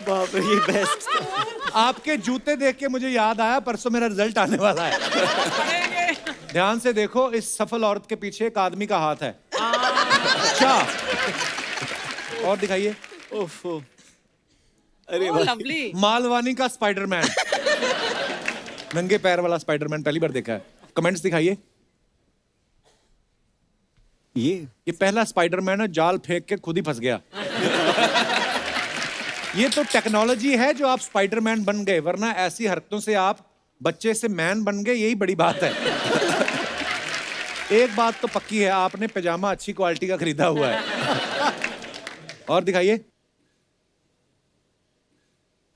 Speaker 5: बाप रे, ये बेस्ट।
Speaker 3: आपके जूते देख के मुझे याद आया, परसों मेरा रिजल्ट आने वाला है। ध्यान से देखो, इस सफल औरत के पीछे एक आदमी का हाथ है। अच्छा, और दिखाइए।
Speaker 5: ओफो, अरे
Speaker 7: लवली।
Speaker 3: मालवानी का स्पाइडरमैन। नंगे पैर वाला स्पाइडरमैन पहली बार देखा है। कमेंट्स दिखाइए। ये पहला स्पाइडरमैन है, जाल फेंक के खुद ही फंस गया। ये तो टेक्नोलॉजी है जो आप स्पाइडरमैन बन गए, वरना ऐसी हरकतों से आप बच्चे से मैन बन गए, यही बड़ी बात है। एक बात तो पक्की है, आपने पैजामा अच्छी क्वालिटी का खरीदा हुआ है। और दिखाइए,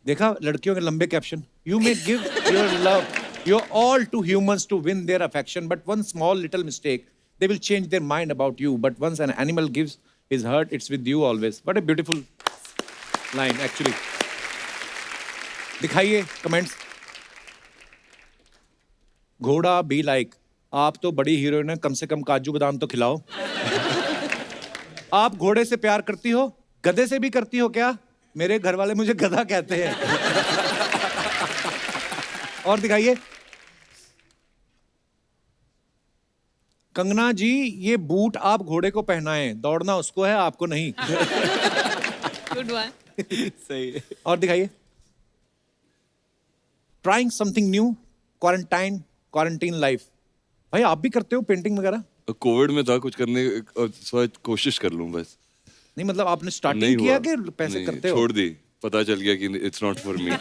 Speaker 3: देखा लड़कियों के लंबे caption, you may give your love your all to humans to win their affection, but one small little mistake they will change their mind about you, but once an animal gives his heart it's with you always. What a beautiful line actually. दिखाइए comments. घोड़ा be like, आप तो बड़ी heroine है, कम से कम काजू बादाम तो खिलाओ। आप घोड़े से प्यार करती हो, गधे से भी करती हो क्या? मेरे घर वाले मुझे गधा कहते हैं। और दिखाइए, कंगना जी ये बूट आप घोड़े को पहनाएं, दौड़ना उसको है आपको नहीं।
Speaker 2: Good one.
Speaker 5: सही है।
Speaker 3: और दिखाइए, trying something new, quarantine life. भाई आप भी करते हो पेंटिंग वगैरह?
Speaker 6: कोविड में था कुछ करने, कोशिश कर लूं बस।
Speaker 3: नहीं मतलब आपने
Speaker 6: नहीं
Speaker 3: स्टार्टिंग किया
Speaker 6: हुआ।
Speaker 3: कि पैसे
Speaker 6: नहीं,
Speaker 3: करते हो?
Speaker 6: छोड़ दी, पता चल गया कि इट्स नॉट फॉर मी।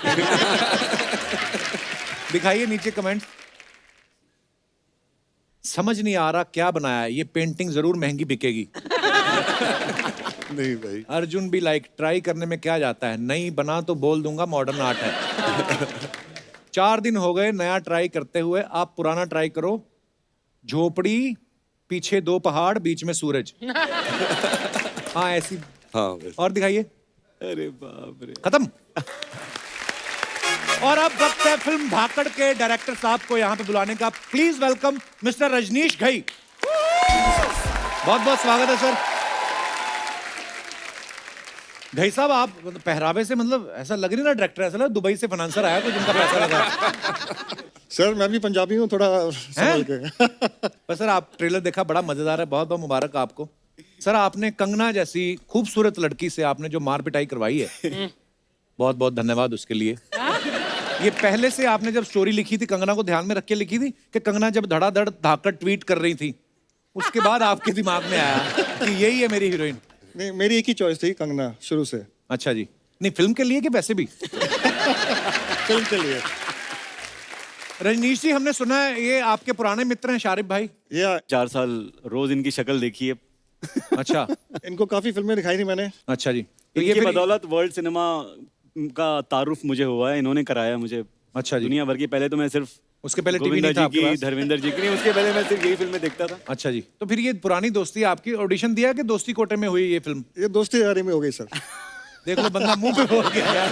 Speaker 3: दिखाइए नीचे कमेंट। समझ नहीं आ रहा क्या बनाया है, ये पेंटिंग जरूर महंगी बिकेगी।
Speaker 6: नहीं भाई।
Speaker 3: अर्जुन भी लाइक, ट्राई करने में क्या जाता है, नहीं बना तो बोल दूंगा मॉडर्न आर्ट है। 4 दिन हो गए नया ट्राई करते हुए, आप पुराना ट्राई करो। झोपड़ी, पीछे 2 पहाड़, बीच में सूरज। हाँ ऐसी।
Speaker 6: हाँ बस।
Speaker 3: और दिखाइए।
Speaker 5: अरे बाप रे।
Speaker 3: खत्म। और अब वक्त है फिल्म धाकड़ के डायरेक्टर साहब को यहाँ पे बुलाने का। Please welcome mister Rajneesh Ghai. बहुत बहुत स्वागत है सर। घई साहब आप मतलब पहरावे से मतलब ऐसा लग नहीं रहा डायरेक्टर, ऐसा लगा दुबई से फाइनेंसर आया कुछ उनका पैसा लगा।
Speaker 10: सर मैं भी पंजाबी हूँ, थोड़ा संभल के।
Speaker 3: पर सर आप ट्रेलर देखा, बड़ा मजेदार है, बहुत बहुत मुबारक आपको। सर आपने कंगना जैसी खूबसूरत लड़की से आपने जो मार पिटाई करवाई है, बहुत बहुत धन्यवाद उसके लिए। ये पहले से आपने जब स्टोरी लिखी थी कंगना को ध्यान में रख के लिखी थी कि कंगना जब धड़ाधड़ धाकड़ ट्वीट कर रही थी, उसके बाद आपके दिमाग में आया कि यही है मेरी हीरोइन?
Speaker 10: नहीं, मेरी एक ही चॉइस थी कंगना शुरू से।
Speaker 3: अच्छा जी। नहीं फिल्म के लिए कि वैसे भी?
Speaker 10: फिल्म के लिए।
Speaker 3: रजनीश जी हमने सुना है ये आपके पुराने मित्र हैं शारिफ भाई?
Speaker 10: ये
Speaker 5: 4 साल रोज इनकी शक्ल देखी है।
Speaker 3: अच्छा।
Speaker 10: इनको काफी फिल्में दिखाई थी मैंने।
Speaker 3: अच्छा जी। तो
Speaker 5: इनकी
Speaker 3: फिर-
Speaker 5: बदौलत वर्ल्ड सिनेमा का तारुफ मुझे हुआ है, इन्होंने कराया मुझे।
Speaker 3: अच्छा जी।
Speaker 5: दुनिया भर की। पहले तो मैं सिर्फ
Speaker 3: उसके पहले टीवी
Speaker 5: गोविंदा
Speaker 3: नहीं था
Speaker 5: जी
Speaker 3: आपके
Speaker 5: की,
Speaker 3: पास?
Speaker 5: धर्मेंद्र जी की नहीं, उसके पहले मैं सिर्फ यही फिल्में देखता था।
Speaker 3: अच्छा जी। तो फिर ये पुरानी दोस्ती आपकी ऑडिशन दिया कि दोस्ती कोटे में हुई ये फिल्म?
Speaker 10: ये दोस्ती यारी में हो गई सर।
Speaker 3: देख लो बंदा मुंह पे बोल गया यार।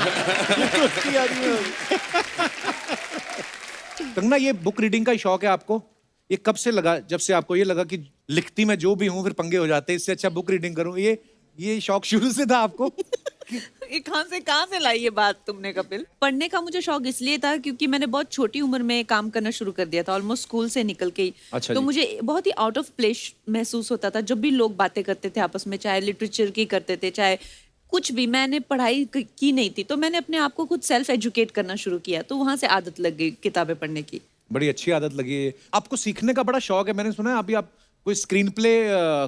Speaker 5: दोस्ती यारी में होगी।
Speaker 3: कंगना ये बुक रीडिंग का शौक है आपको? ये कब से लगा, जब से आपको ये लगा कि लिखती मैं जो भी हूँ फिर पंगे हो जाते हैं, इससे अच्छा बुक रीडिंग करूँ, ये शौक शुरू से था आपको?
Speaker 7: ये कहाँ से लाई ये बात तुमने कपिल?
Speaker 2: पढ़ने का मुझे शौक इसलिए था क्योंकि मैंने बहुत छोटी उम्र में काम करना शुरू कर दिया था, ऑलमोस्ट स्कूल से निकल के ही।
Speaker 3: अच्छा
Speaker 2: तो
Speaker 3: जी।
Speaker 2: मुझे बहुत ही आउट ऑफ प्लेस महसूस होता था जब भी लोग बातें करते थे आपस में, चाहे लिटरेचर की करते थे चाहे कुछ भी। मैंने पढ़ाई की नहीं थी, तो मैंने अपने आप को खुद सेल्फ एजुकेट करना शुरू किया, तो वहां से आदत लग गई किताबें पढ़ने की।
Speaker 3: बड़ी अच्छी आदत लगी है। आपको सीखने का बड़ा शौक है, मैंने सुना है अभी आप कोई स्क्रीन प्ले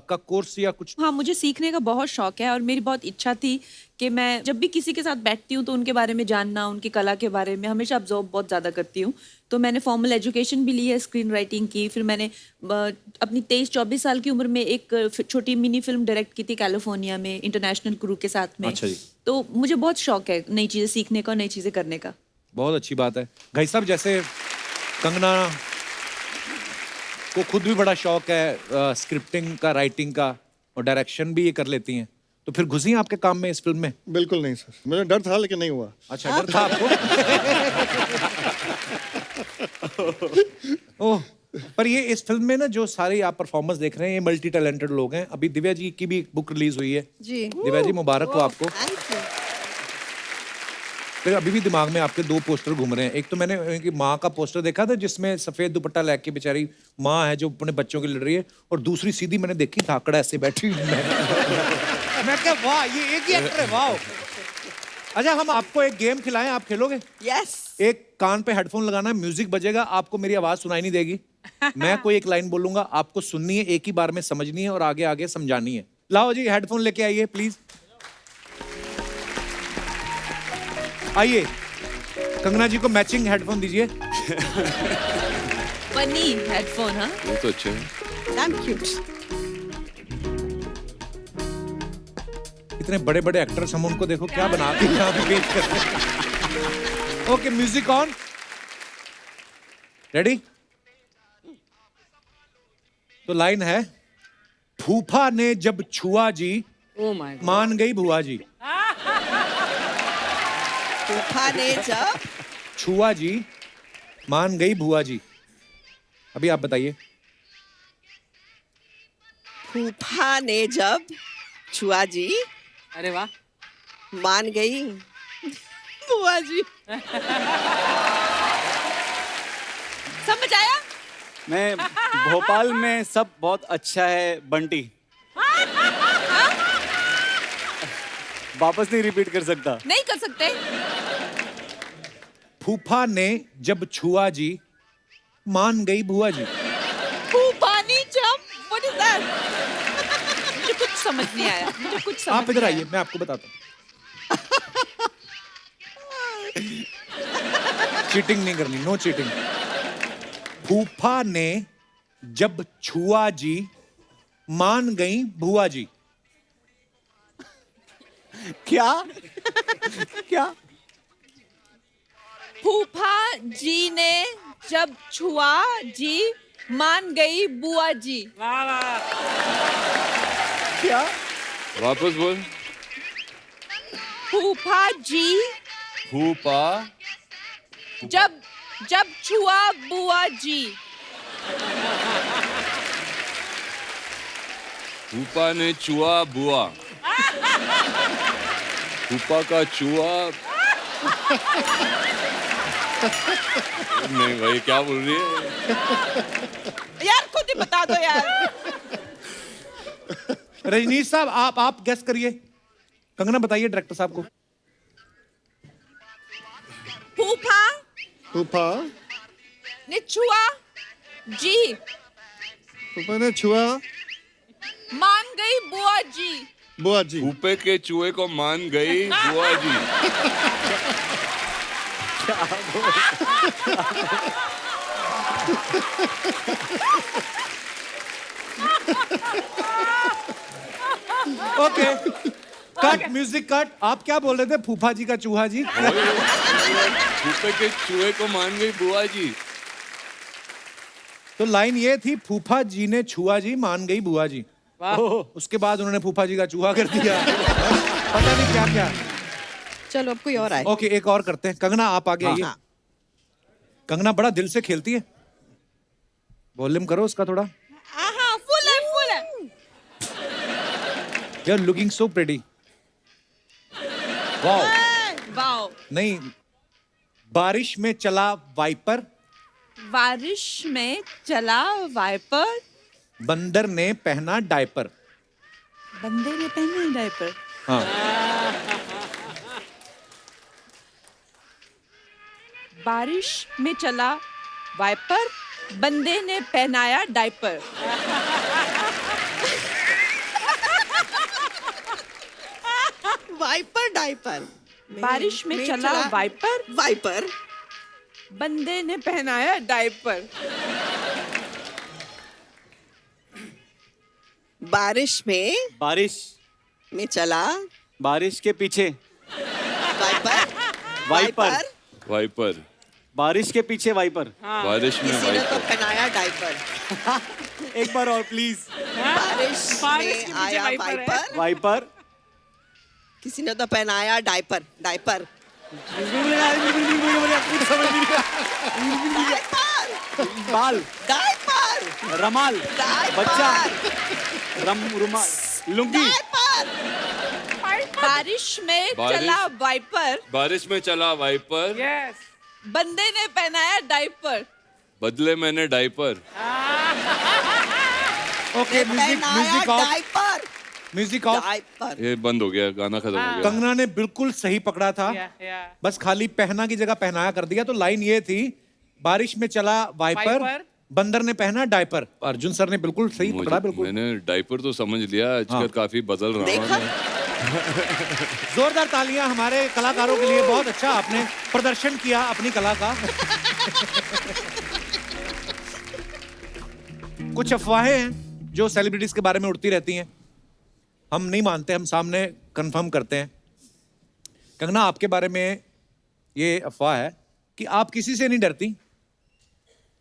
Speaker 3: का कोर्स या कुछ?
Speaker 2: हाँ, मुझे सीखने का बहुत शौक है और मेरी बहुत इच्छा थी कि मैं जब भी किसी के साथ बैठती हूँ तो उनके बारे में जानना, उनकी कला के बारे में हमेशा ऑब्जर्व बहुत ज़्यादा करती हूँ। तो मैंने फॉर्मल एजुकेशन भी ली है स्क्रीन राइटिंग की। फिर मैंने अपनी 23-24 साल की उम्र में एक छोटी मिनी फिल्म डायरेक्ट की थी कैलिफोर्निया में, इंटरनेशनल क्रू के साथ में।
Speaker 3: अच्छा जी।
Speaker 2: तो मुझे बहुत शौक है नई चीज़ें सीखने का और नई चीज़ें करने का।
Speaker 3: बहुत अच्छी बात है। घई साहब जैसे कंगना को खुद भी बड़ा शौक है स्क्रिप्टिंग का, राइटिंग का, और डायरेक्शन भी ये कर लेती हैं, तो फिर घुसी आपके काम में इस फिल्म में?
Speaker 10: बिल्कुल नहीं सर, मुझे डर था लेकिन नहीं हुआ।
Speaker 3: अच्छा, डर था आपको? ओह, पर ये इस फिल्म में ना जो सारे आप परफॉर्मेंस देख रहे हैं ये मल्टी टैलेंटेड लोग हैं। अभी दिव्या जी की भी एक बुक रिलीज हुई है।
Speaker 4: जी।
Speaker 3: दिव्या जी मुबारक हो आपको।
Speaker 4: Thank you.
Speaker 3: फिर अभी भी दिमाग में आपके 2 पोस्टर घूम रहे हैं। एक तो मैंने उनकी माँ का पोस्टर देखा था जिसमें सफेद दुपट्टा लेके बेचारी माँ है जो अपने बच्चों के लड़ रही है, और दूसरी सीधी मैंने देखी धाकड़ ऐसे बैठी हुई। मैं क्या, वाह ये एक ही एक्टर है, वाह। अच्छा हम आपको एक गेम खिलाएं, आप खेलोगे?
Speaker 4: यस।
Speaker 3: एक कान पे हेडफोन लगाना, म्यूजिक बजेगा, आपको मेरी आवाज सुनाई नहीं देगी। मैं कोई एक लाइन बोलूंगा, आपको सुननी है, एक ही बार में समझनी है और आगे आगे समझानी है। लाओ जी हेडफोन लेके आइए प्लीज। आइए कंगना जी को मैचिंग हेडफोन दीजिए।
Speaker 2: फनी हेडफोन, हाँ।
Speaker 6: वो तो अच्छे हैं।
Speaker 4: Damn cute.
Speaker 3: इतने बड़े बड़े एक्टर्स, हम उनको देखो क्या बना के यहाँ पे पेश करते हैं। Okay, music on, ready. तो लाइन है, फूफा ने जब छुआ जी, मान गई बुआ जी।
Speaker 4: फूफा ने जब
Speaker 3: छुआ जी, मान गई बुआ जी। अभी आप बताइए।
Speaker 4: फूफा ने जब छुआ जी,
Speaker 7: अरे वाह,
Speaker 4: मान गई बुआ जी।
Speaker 2: समझ आया?
Speaker 5: मैं भोपाल में सब बहुत अच्छा है बंटी। वापस नहीं रिपीट कर सकता।
Speaker 2: नहीं कर सकते।
Speaker 3: फूफा ने जब छुआ जी, मान गई बुआ जी।
Speaker 2: पानी जम, व्हाट इज दैट? मुझे कुछ समझ नहीं आया, मुझे कुछ समझ
Speaker 3: आप इधर
Speaker 2: नहीं
Speaker 3: आइए, मैं आपको बताता हूँ। चीटिंग नहीं करनी, नो चीटिंग। फूफा ने जब छुआ जी, मान गई बुआ जी।
Speaker 5: क्या क्या?
Speaker 2: फूफा जी ने जब छुआ जी, मान गई बुआ जी।
Speaker 5: क्या?
Speaker 6: वापस बोल।
Speaker 2: फूफा जी
Speaker 6: फूफा
Speaker 2: जब छुआ बुआ जी।
Speaker 6: फूफा ने चुआ बुआ। फूफा का चुआ। नहीं भाई, क्या बोल रही है?
Speaker 2: यार खुद ही बता दो यार।
Speaker 3: रजनीश साहब, आप गेस करिए। कंगना बताइए डायरेक्टर साहब को।
Speaker 2: फूफा
Speaker 10: फूफा
Speaker 2: ने छुआ जी,
Speaker 10: फूफा ने छुआ
Speaker 2: मान गई बुआ जी।
Speaker 10: बुआ जी।
Speaker 6: फूफे के चूहे को मान गई बुआ जी।
Speaker 3: Okay, cut, music cut. आप क्या बोल रहे थे? फूफा जी का चूहा जी।
Speaker 6: फूफे के चूहे को मान गई बुआ जी।
Speaker 3: तो लाइन ये थी, फूफा जी ने छुआ जी, मान गई बुआ जी। उसके बाद उन्होंने फूफा जी का चूहा कर दिया। पता नहीं क्या क्या।
Speaker 4: चलो अब कोई और आए।
Speaker 3: ओके, एक और करते हैं। कंगना आप आगे आइए।
Speaker 4: हाँ।
Speaker 3: कंगना बड़ा दिल से खेलती है। वॉल्यूम करो उसका थोड़ा।
Speaker 2: हाँ, फुल है, फुल है।
Speaker 3: You are looking so pretty. Wow.
Speaker 2: Wow.
Speaker 3: नहीं, बारिश में चला वाइपर,
Speaker 2: बारिश में चला वाइपर,
Speaker 3: बंदर ने पहना डायपर।
Speaker 2: बंदे ने पहना डायपर।
Speaker 3: हाँ।
Speaker 2: बारिश में चला वाइपर, बंदे ने पहनाया डायपर।
Speaker 4: Wiper diaper.
Speaker 2: बारिश में चला वाइपर,
Speaker 4: वाइपर।
Speaker 2: बंदे ने पहनाया डायपर।
Speaker 4: बारिश में चला
Speaker 5: बारिश के पीछे
Speaker 4: वाइपर।
Speaker 5: वाइपर।
Speaker 6: वाइपर।
Speaker 5: बारिश के पीछे वाइपर।
Speaker 6: बारिश में
Speaker 4: किसी ने तो
Speaker 6: वाइपर।
Speaker 4: पहनाया डाइपर।
Speaker 5: एक बार और प्लीज।
Speaker 4: बारिश में आया वाइपर।
Speaker 5: वाइपर।
Speaker 4: किसी ने तो पहनाया डाइपर। डाइपर।
Speaker 5: बाल।
Speaker 4: डाइपर।
Speaker 5: रमाल।
Speaker 4: डाइपर।
Speaker 5: बच्चा। रुमाल। लुंगी।
Speaker 2: बारिश में चला वाइपर,
Speaker 6: बारिश में चला वाइपर,
Speaker 2: बंदे ने पहनाया डायपर।
Speaker 6: बदले मैंने diaper.
Speaker 3: Okay, music of.
Speaker 4: Diaper.
Speaker 3: Music of.
Speaker 4: Diaper.
Speaker 6: ये बंद हो गया, गाना खत्म हो गया।
Speaker 3: कंगना ने बिल्कुल सही पकड़ा था। बस खाली पहना की जगह पहनाया कर दिया। तो लाइन ये थी, बारिश में चला वाइपर, बंदर ने पहना डायपर। अर्जुन सर ने बिल्कुल सही पकड़ा। बिल्कुल
Speaker 6: मैंने डायपर तो समझ लिया, आजकल काफी बदल रहा हूँ।
Speaker 3: जोरदार तालियां हमारे कलाकारों के लिए। बहुत अच्छा आपने प्रदर्शन किया अपनी कला का। कुछ अफवाहें हैं जो सेलिब्रिटीज के बारे में उड़ती रहती हैं, हम नहीं मानते, हम सामने कंफर्म करते हैं। कंगना, आपके बारे में ये अफवाह है कि आप किसी से नहीं डरती,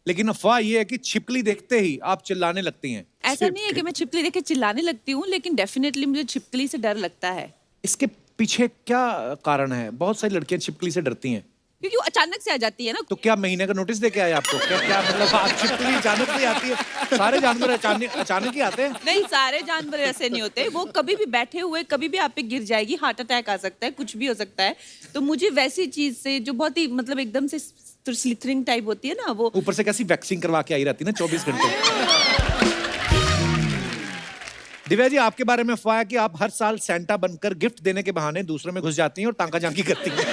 Speaker 3: लेकिन अफवाह ये है कि छिपकली देखते ही आप चिल्लाने लगती हैं।
Speaker 2: ऐसा नहीं है कि मैं छिपकली देख के चिल्लाने लगती हूँ, लेकिन डेफिनेटली मुझे छिपकली से डर लगता है।
Speaker 3: इसके पीछे क्या कारण है? बहुत सारी लड़कियां छिपकली से डरती हैं।
Speaker 2: क्योंकि वो अचानक से आ जाती है ना।
Speaker 3: तो क्या महीने का नोटिस दे के आए आपको? क्या क्या मतलब आप छिपकली अचानक से आती है? सारे जानवर अचानक ही आते हैं?
Speaker 2: नहीं, सारे जानवर ऐसे नहीं होते। वो कभी भी बैठे हुए कभी भी आप पे गिर जाएगी, हार्ट अटैक आ सकता है, कुछ भी हो सकता है। तो मुझे वैसी चीज से जो बहुत ही मतलब एकदम से स्लिथरिंग टाइप होती है ना, वो
Speaker 3: ऊपर से कैसी वैक्सिंग करवा के आई रहती है ना 24 घंटे। दिव्या जी, आपके बारे में अफवाह है कि आप हर साल सेंटा बनकर गिफ्ट देने के बहाने दूसरों में घुस जाती हैं और टांका झांकी करती हैं।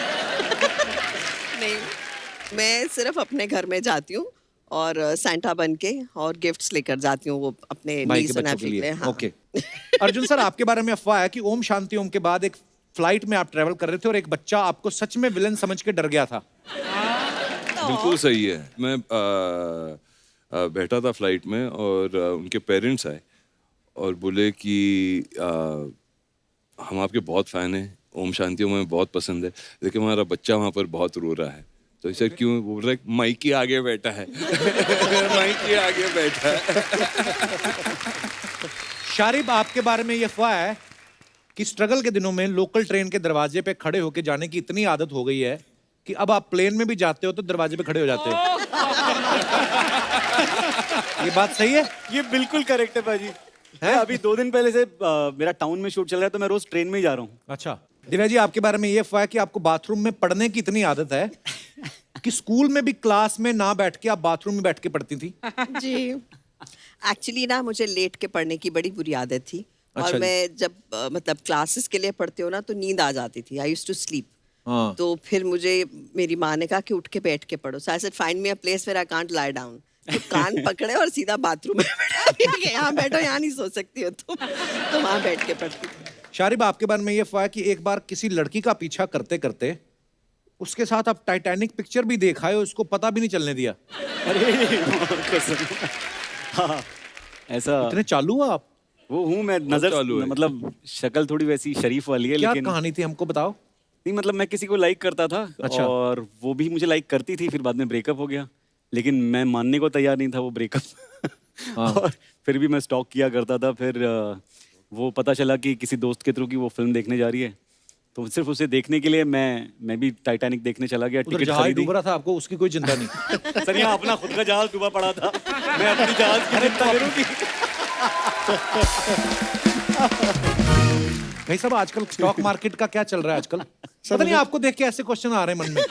Speaker 4: नहीं, मैं सिर्फ अपने घर में जाती हूँ और सैंटा बन के और गिफ्ट्स लेकर जाती हूँ वो अपने
Speaker 3: भाई के
Speaker 4: नीस एंड
Speaker 3: बच्चों के
Speaker 4: नेफ्यू
Speaker 3: लिए।
Speaker 4: के लिए। हाँ।
Speaker 3: ओके। अर्जुन सर, आपके बारे में अफवाह है कि ओम शांति ओम के बाद एक फ्लाइट में आप ट्रेवल कर रहे थे और एक बच्चा आपको सच में विलन समझ के डर गया था।
Speaker 6: बिल्कुल सही है। मैं बैठा था फ्लाइट में और उनके पेरेंट्स आए और बोले कि हम आपके बहुत फैन हैं, ओम शांति ओम हमें बहुत पसंद है, लेकिन हमारा बच्चा वहाँ पर बहुत रो रहा है। तो सर क्यों? बोल रहा है माइक के आगे बैठा है। माइक के आगे बैठा है।
Speaker 3: शारिब, आपके बारे में ये अफवाह है कि स्ट्रगल के दिनों में लोकल ट्रेन के दरवाजे पे खड़े होके जाने की इतनी आदत हो गई है कि अब आप प्लेन में भी जाते हो तो दरवाजे पे खड़े हो जाते हो। ये बात सही है?
Speaker 5: ये बिल्कुल करेक्ट है भाजी। है अभी 2 दिन पहले से मेरा टाउन में शूट चल रहा है, तो मैं रोज ट्रेन में ही जा रहा हूँ।
Speaker 3: अच्छा। दिव्या जी, आपके बारे में ये अफवाह है कि आपको बाथरूम में पढ़ने की इतनी आदत है कि स्कूल में भी क्लास में ना बैठ के आप बाथरूम में बैठ के पढ़ती थी।
Speaker 4: जी, एक्चुअली ना मुझे लेट के पढ़ने की बड़ी बुरी आदत थी।
Speaker 3: अच्छा
Speaker 4: और
Speaker 3: जी।
Speaker 4: मैं जब मतलब क्लासेस के लिए पढ़ती हूँ ना तो नींद आ जाती थी। I used to sleep.
Speaker 3: हाँ।
Speaker 4: तो फिर मुझे मेरी माँ ने कहा कि उठ के बैठ के पढ़ो। So I said find me a place where I can't lie down. तो कान पकड़े और सीधा बाथरूम में बैठा दिया कि यहाँ बैठो, यहाँ नहीं सो सकती हो तुम। तो वहाँ बैठ के पढ़ती थी।
Speaker 3: शारिब, आपके बारे में ये अफवाह है कि एक बार किसी लड़की का पीछा करते करते उसके साथ आप टाइटैनिक पिक्चर भी देखा है, उसको पता भी नहीं चलने दिया।
Speaker 5: अरे कसम। हाँ, ऐसा
Speaker 3: इतने चालू हो आप?
Speaker 5: वो हूँ मैं। नजर
Speaker 6: चालू है।
Speaker 5: मतलब शक्ल थोड़ी वैसी शरीफ वाली है,
Speaker 3: क्या
Speaker 5: लेकिन
Speaker 3: कहानी थी, हमको बताओ।
Speaker 5: नहीं मतलब मैं किसी को लाइक करता था।
Speaker 3: अच्छा।
Speaker 5: और वो भी मुझे लाइक करती थी, फिर बाद में ब्रेकअप हो गया, लेकिन मैं मानने को तैयार नहीं था वो ब्रेकअप।
Speaker 3: हाँ।
Speaker 5: और फिर भी मैं स्टॉक किया करता था। फिर वो पता चला कि किसी दोस्त के थ्रू की वो फिल्म देखने जा रही है, तो सिर्फ उसे देखने के लिए मैं भी टाइटैनिक देखने चला गया।
Speaker 3: उधर
Speaker 5: टिकट
Speaker 3: जहाज
Speaker 5: खरीदी।
Speaker 3: डूब रहा था, आपको उसकी कोई चिंता नहीं?
Speaker 5: सर यहाँ अपना खुद का जहाज डूबा पड़ा था, मैं अपनी जहाज की चिंता करूंगी।
Speaker 3: भाई साहब, आजकल स्टॉक मार्केट का क्या चल रहा है आजकल? पता नहीं, आपको देख के ऐसे क्वेश्चन आ रहे हैं मन में।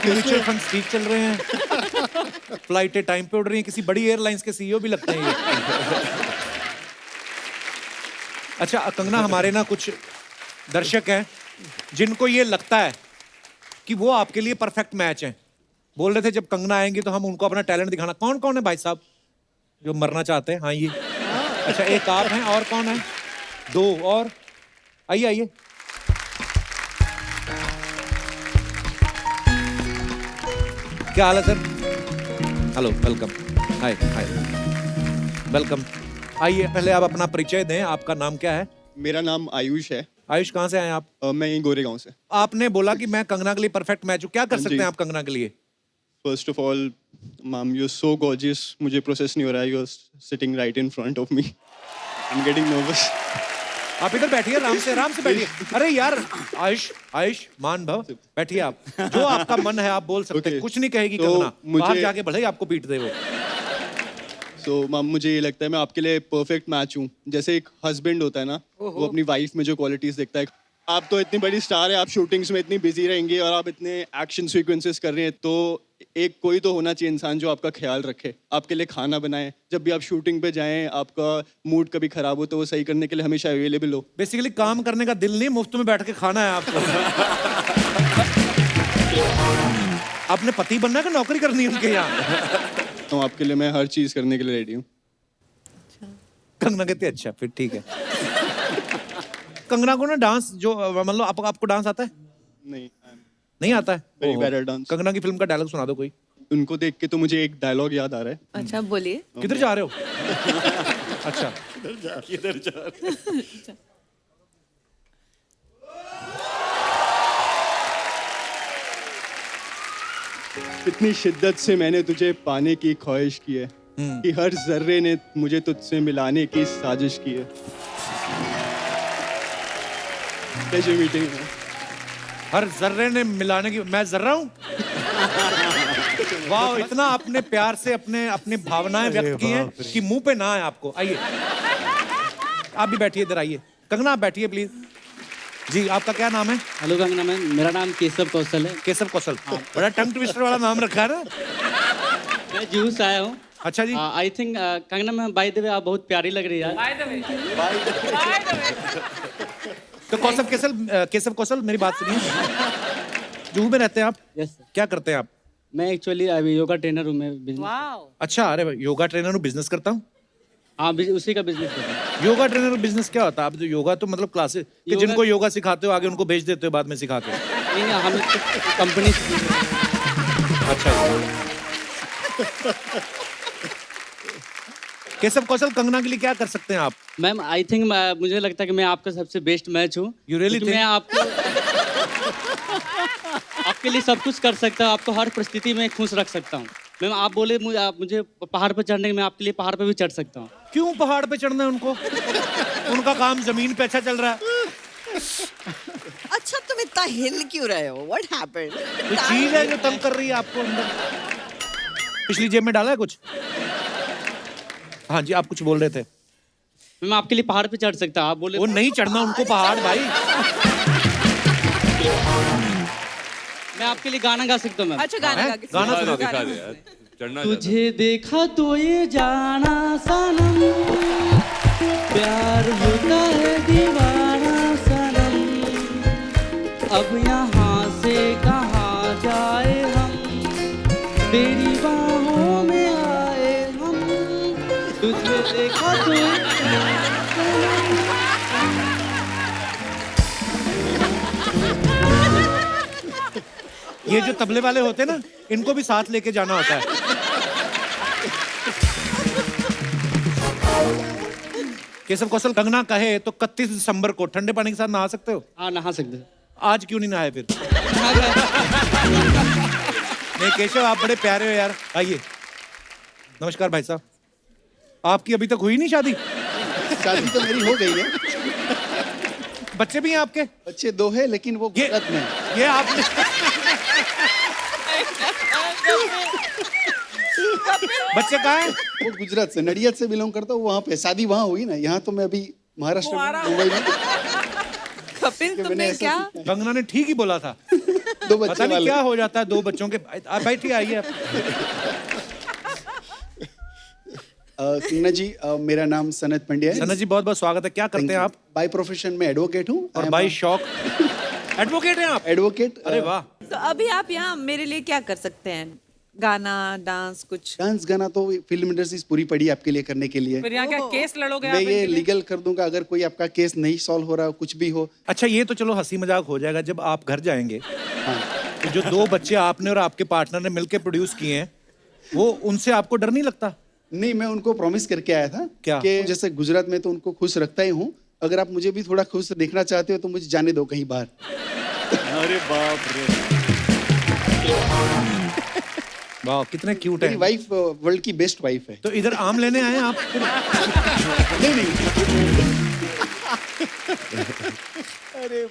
Speaker 3: म्यूचुअल फंड ठीक चल रहे हैं, फ्लाइटें टाइम पे उड़ रही हैं, किसी बड़ी एयरलाइंस के सीईओ भी लगते हैं ये। अच्छा कंगना, हमारे ना कुछ दर्शक हैं जिनको ये लगता है कि वो आपके लिए परफेक्ट मैच हैं। बोल रहे थे जब कंगना आएंगी तो हम उनको अपना टैलेंट दिखाना। कौन कौन है भाई साहब जो मरना चाहते हैं? हाँ ये। अच्छा, एक आप हैं, और कौन है? 2 और। आइए आइए। क्या हाल है sir? Hello, welcome. Hi hi, welcome. आइए, पहले आप अपना परिचय दें। आपका नाम क्या है?
Speaker 10: मेरा नाम आयुष है।
Speaker 3: आयुष, कहाँ से आए आप?
Speaker 10: मैं यहीं गोरेगांव से।
Speaker 3: आपने बोला कि मैं कंगना के लिए परफेक्ट मैच हूँ। क्या कर
Speaker 10: हाँ
Speaker 3: सकते
Speaker 10: जी।
Speaker 3: हैं आप कंगना के लिए?
Speaker 10: First of all ma'am, you so gorgeous. मुझे प्रोसेस नहीं हो रहा है। You are sitting right in front of me. I am getting nervous.
Speaker 3: आप इधर बैठिए, आराम से बैठिए। अरे यार आयुष, आयुष मान भव, बैठिए आप। जो आपका मन है आप बोल सकते हैं।
Speaker 10: Okay.
Speaker 3: कुछ नहीं कहेगी
Speaker 10: तो
Speaker 3: कंगना। बाहर
Speaker 10: मुझे-
Speaker 3: जाके भले ही आपको पीट दे वो।
Speaker 10: सो मैम, मुझे ये लगता है मैं आपके लिए परफेक्ट मैच हूँ। जैसे एक हस्बैंड होता है ना, वो अपनी वाइफ में जो क्वालिटीज देखता है। आप तो इतनी बड़ी स्टार है, आप शूटिंग्स में इतनी बिजी रहेंगे और आप इतने एक्शन सीक्वेंसेस कर रहे हैं, तो एक कोई तो होना चाहिए इंसान जो आपका ख्याल रखे, आपके लिए खाना बनाए। जब भी आप शूटिंग पे जाएं, आपका मूड कभी खराब हो तो वो सही करने के लिए हमेशा अवेलेबल हो।
Speaker 3: बेसिकली काम करने का दिल नहीं, मुफ्त में बैठ के खाना है आपको। आपने पति बनना है कि नौकरी करनी है उनके यहाँ?
Speaker 10: तो आपके लिए मैं हर चीज करने के लिए रेडी हूँ।
Speaker 3: कंगना कहती है अच्छा, फिर ठीक है। कंगना को ना डांस जो मतलब आपको डांस आता है?
Speaker 10: नहीं,
Speaker 3: नहीं आता है?
Speaker 10: वेरी
Speaker 3: ओहो।
Speaker 10: Bad at dance.
Speaker 3: कंगना की फिल्म का डायलॉग सुना दो कोई।
Speaker 10: उनको देख के तो मुझे एक डायलॉग याद आ रहा है।
Speaker 2: अच्छा बोलिए।
Speaker 3: किधर जा रहे हो? अच्छा,
Speaker 5: किधर जा रहे?
Speaker 10: इतनी शिद्दत से मैंने तुझे पाने की ख्वाहिश की है कि हर जर्रे ने मुझे तुझसे मिलाने की साजिश की है। प्लेजर मीटिंग है।
Speaker 3: हर जर्रे ने मिलाने की, मैं जर्रा हूँ? वाह, इतना अपने प्यार से अपनी भावनाएं व्यक्त की हैं कि मुंह पे ना आए आपको। आइए, आप भी बैठिए, इधर आइए। कंगना आप बैठिए प्लीज। जी, आपका क्या नाम है?
Speaker 11: हेलो कंगना मैम, मेरा नाम केशव कौशल है।
Speaker 3: केशव कौशल, बड़ा टंग ट्विस्टर वाला नाम रखा है ना।
Speaker 11: मैं जूहू से आया हूँ।
Speaker 3: अच्छा जी।
Speaker 11: I think Kangana ma'am, by the way आप बहुत प्यारी लग रही है यार।
Speaker 3: तो केशव कौशल मेरी बात सुनिए। जूहू में रहते हैं आप?
Speaker 11: Yes sir.
Speaker 3: क्या करते हैं आप?
Speaker 11: मैं एक्चुअली अभी योगा ट्रेनर हूँ। मैं बिजनेस।
Speaker 3: अच्छा, अरे भाई, योगा ट्रेनर हूँ, बिजनेस करता हूँ।
Speaker 11: हाँ, उसी का बिजनेस करता हूँ।
Speaker 3: योगा ट्रेनर बिजनेस क्या होता है? आप जो योगा तो मतलब क्लासेस कि जिनको योगा सिखाते हो आगे उनको भेज देते हो बाद में सिखा के?
Speaker 11: नहीं, हम कंपनी से।
Speaker 3: अच्छा। केशव कौशल, कंगना के लिए क्या कर सकते हैं आप?
Speaker 11: मैम आई थिंक मुझे लगता है कि मैं आपका सबसे बेस्ट मैच हूँ।
Speaker 3: You really
Speaker 11: क्योंकि मैं आपको आपके लिए सब कुछ कर सकता हूँ, आपको हर परिस्थिति में खुश रख सकता हूँ। मैम आप बोले मुझे पहाड़ पर चढ़ने के, मैं आपके लिए पहाड़ पर भी चढ़ सकता हूँ।
Speaker 3: क्यों पहाड़ पे चढ़ना है उनको? उनका काम जमीन पे अच्छा चल रहा है।
Speaker 4: अच्छा तुम इतना हिल क्यों रहे हो? What happened?
Speaker 3: कोई चीज है जो तंग कर रही है आपको अंदर? पिछली जेब में डाला है कुछ? हाँ जी, आप कुछ बोल रहे थे।
Speaker 11: मैं आपके लिए पहाड़ पे चढ़ सकता हूँ। आप बोले
Speaker 3: वो नहीं चढ़ना उनको पहाड़ भाई।
Speaker 11: मैं आपके लिए गाना गा सकता हूँ मैम।
Speaker 2: अच्छा गाना गा के
Speaker 3: गाना
Speaker 2: सुनाओ।
Speaker 3: सुना
Speaker 6: दिखा दे यार, चढ़ना
Speaker 11: तुझे देखा तो ये जाना सनम, प्यार होता है दीवाना सनम, अब यहाँ से कहाँ जाए हम, तेरी बाहों में आए हम, तुझे देखा तो ये जाना सनम।
Speaker 3: ये जो तबले वाले होते हैं ना, इनको भी साथ लेके जाना होता है। केशव कौशल, कंगना कहे तो 31 दिसंबर को ठंडे पानी के साथ नहा सकते हो?
Speaker 11: हाँ, नहा सकते हैं।
Speaker 3: आज क्यों नहीं नहाए फिर? नहीं केशव, आप बड़े प्यारे हो यार। आइए। नमस्कार भाई साहब, आपकी अभी तक हुई नहीं शादी?
Speaker 12: शादी तो मेरी हो गई है।
Speaker 3: बच्चे भी हैं आपके?
Speaker 12: बच्चे 2 हैं, लेकिन वो गुजरात में।
Speaker 3: ये आपने बच्चे कहाँ हैं?
Speaker 12: वो गुजरात से, नडियाद से बिलोंग करता हूँ। वहाँ पे शादी वहाँ हुई ना, यहाँ तो मैं अभी महाराष्ट्र में, मुंबई में।
Speaker 7: कपिल तुमने क्या?
Speaker 3: कंगना ने ठीक ही बोला था।
Speaker 12: 2 बच्चे
Speaker 3: पता नहीं
Speaker 12: वाले।
Speaker 3: क्या हो जाता है 2 बच्चों के। आप बैठिए, आइए आप।
Speaker 12: कंगना जी, मेरा नाम सनत पंड्या है।
Speaker 3: सनत जी, बहुत बहुत स्वागत है। क्या करते हैं आप?
Speaker 12: बाय प्रोफेशन में एडवोकेट हूँ।
Speaker 3: और बाय शौक एडवोकेट हैं आप?
Speaker 12: एडवोकेट।
Speaker 3: अरे वाह।
Speaker 7: तो अभी आप यहाँ मेरे लिए क्या कर सकते हैं? गाना, डांस, कुछ?
Speaker 12: डांस गाना तो फिल्म इंडस्ट्री पूरी पड़ी है आपके लिए करने के लिए।
Speaker 7: फिर यहाँ क्या केस लड़ोगे
Speaker 12: मैं
Speaker 7: आप
Speaker 12: ये
Speaker 7: इनके लिए?
Speaker 12: लीगल कर दूंगा अगर कोई आपका केस नहीं सॉल्व हो रहा, कुछ भी हो।
Speaker 3: अच्छा, ये तो चलो हंसी मजाक हो जाएगा। जब आप घर जाएंगे तो जो 2 बच्चे आपने और आपके पार्टनर ने मिलकर प्रोड्यूस किए हैं, वो उनसे आपको डर नहीं लगता?
Speaker 12: नहीं, मैं उनको प्रॉमिस करके आया था
Speaker 3: क्या?
Speaker 12: कि जैसे गुजरात में तो उनको खुश रखता ही हूँ, अगर आप मुझे भी थोड़ा खुश देखना चाहते हो तो मुझे जाने दो कहीं बाहर।
Speaker 5: अरे बाप रे,
Speaker 3: वाह, कितने क्यूट
Speaker 12: मेरी
Speaker 3: हैं।
Speaker 12: वाइफ वर्ल्ड की बेस्ट वाइफ है।
Speaker 3: तो इधर आम लेने आए हैं आप?
Speaker 12: नहीं नहीं,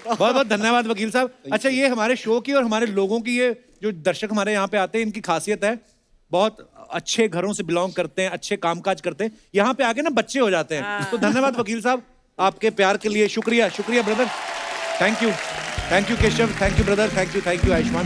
Speaker 3: बहुत बहुत धन्यवाद वकील साहब। अच्छा, ये हमारे शो की और हमारे लोगों की, ये जो दर्शक हमारे यहाँ पे आते हैं, इनकी खासियत है, बहुत अच्छे घरों से बिलोंग करते हैं, अच्छे कामकाज करते हैं, यहाँ पे आके ना बच्चे हो जाते हैं। तो धन्यवाद वकील साहब आपके प्यार के लिए। शुक्रिया, शुक्रिया brother. Thank you Keshav, thank you brother, thank you Ayushman.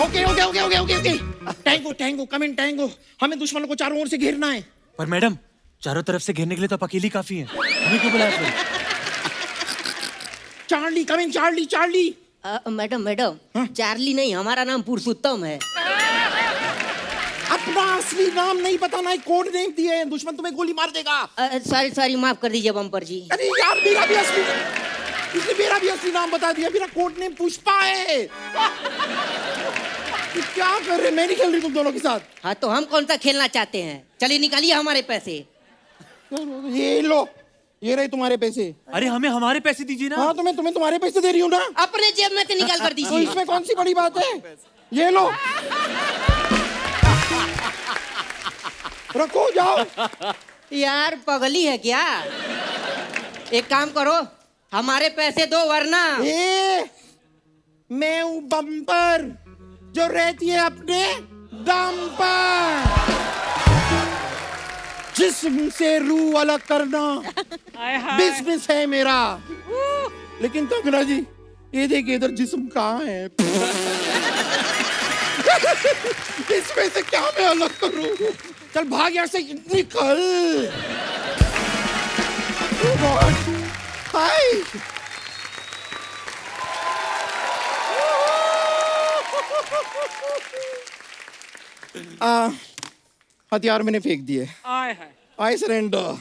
Speaker 1: Okay tango come in tango. हमें दुश्मनों को चारों ओर से घेरना है।
Speaker 9: पर मैडम, चारों तरफ से घेरने के लिए तो आप अकेली काफी हैं। हमें क्यों बुलाया फिर?
Speaker 1: Charlie, come in Charlie, Charlie.
Speaker 13: Madam madam, Charlie नहीं, हमारा नाम पुरुषोत्तम है।
Speaker 1: अपना असली नाम नहीं पता, ना कोड नेम दिए हैं, दुश्मन तुम्हें गोली मार देगा।
Speaker 13: सॉरी सॉरी, माफ कर दीजिए बम्पर जी।
Speaker 1: अरे यार, मेरा भी असली, इसने मेरा भी असली नाम बता दिया। मेरा कोड नेम पुष्पा है। क्या कर रहे, मैं नहीं खेल रही तुम दोनों के साथ।
Speaker 13: हाँ तो हम कौन सा खेलना चाहते हैं? चलिए निकालिए हमारे पैसे।
Speaker 1: ये लो, ये रहे तुम्हारे पैसे।
Speaker 9: अरे हमें हमारे पैसे दीजिए ना।
Speaker 1: हाँ, तो मैं तुम्हें तुम्हारे पैसे दे रही हूँ ना।
Speaker 13: अपने जेब में से निकाल कर
Speaker 1: तो
Speaker 13: दीजिए।
Speaker 1: इसमें कौन सी बड़ी बात है? ये लो, रखो, जाओ।
Speaker 13: यार पगली है क्या? एक काम करो, हमारे पैसे दो वरना।
Speaker 1: मैं हूँ बम्पर, जो रहती है अपने दम पर। जिस्म से रूह अलग करना बिजनेस है मेरा। लेकिन कंगना जी, ये देखिए इधर जिस्म कहाँ है? इसमें से क्या मैं अलग करूं? चल भाग यहाँ से, निकल। हाय, हथियार मैंने फेंक दिए। I surrender.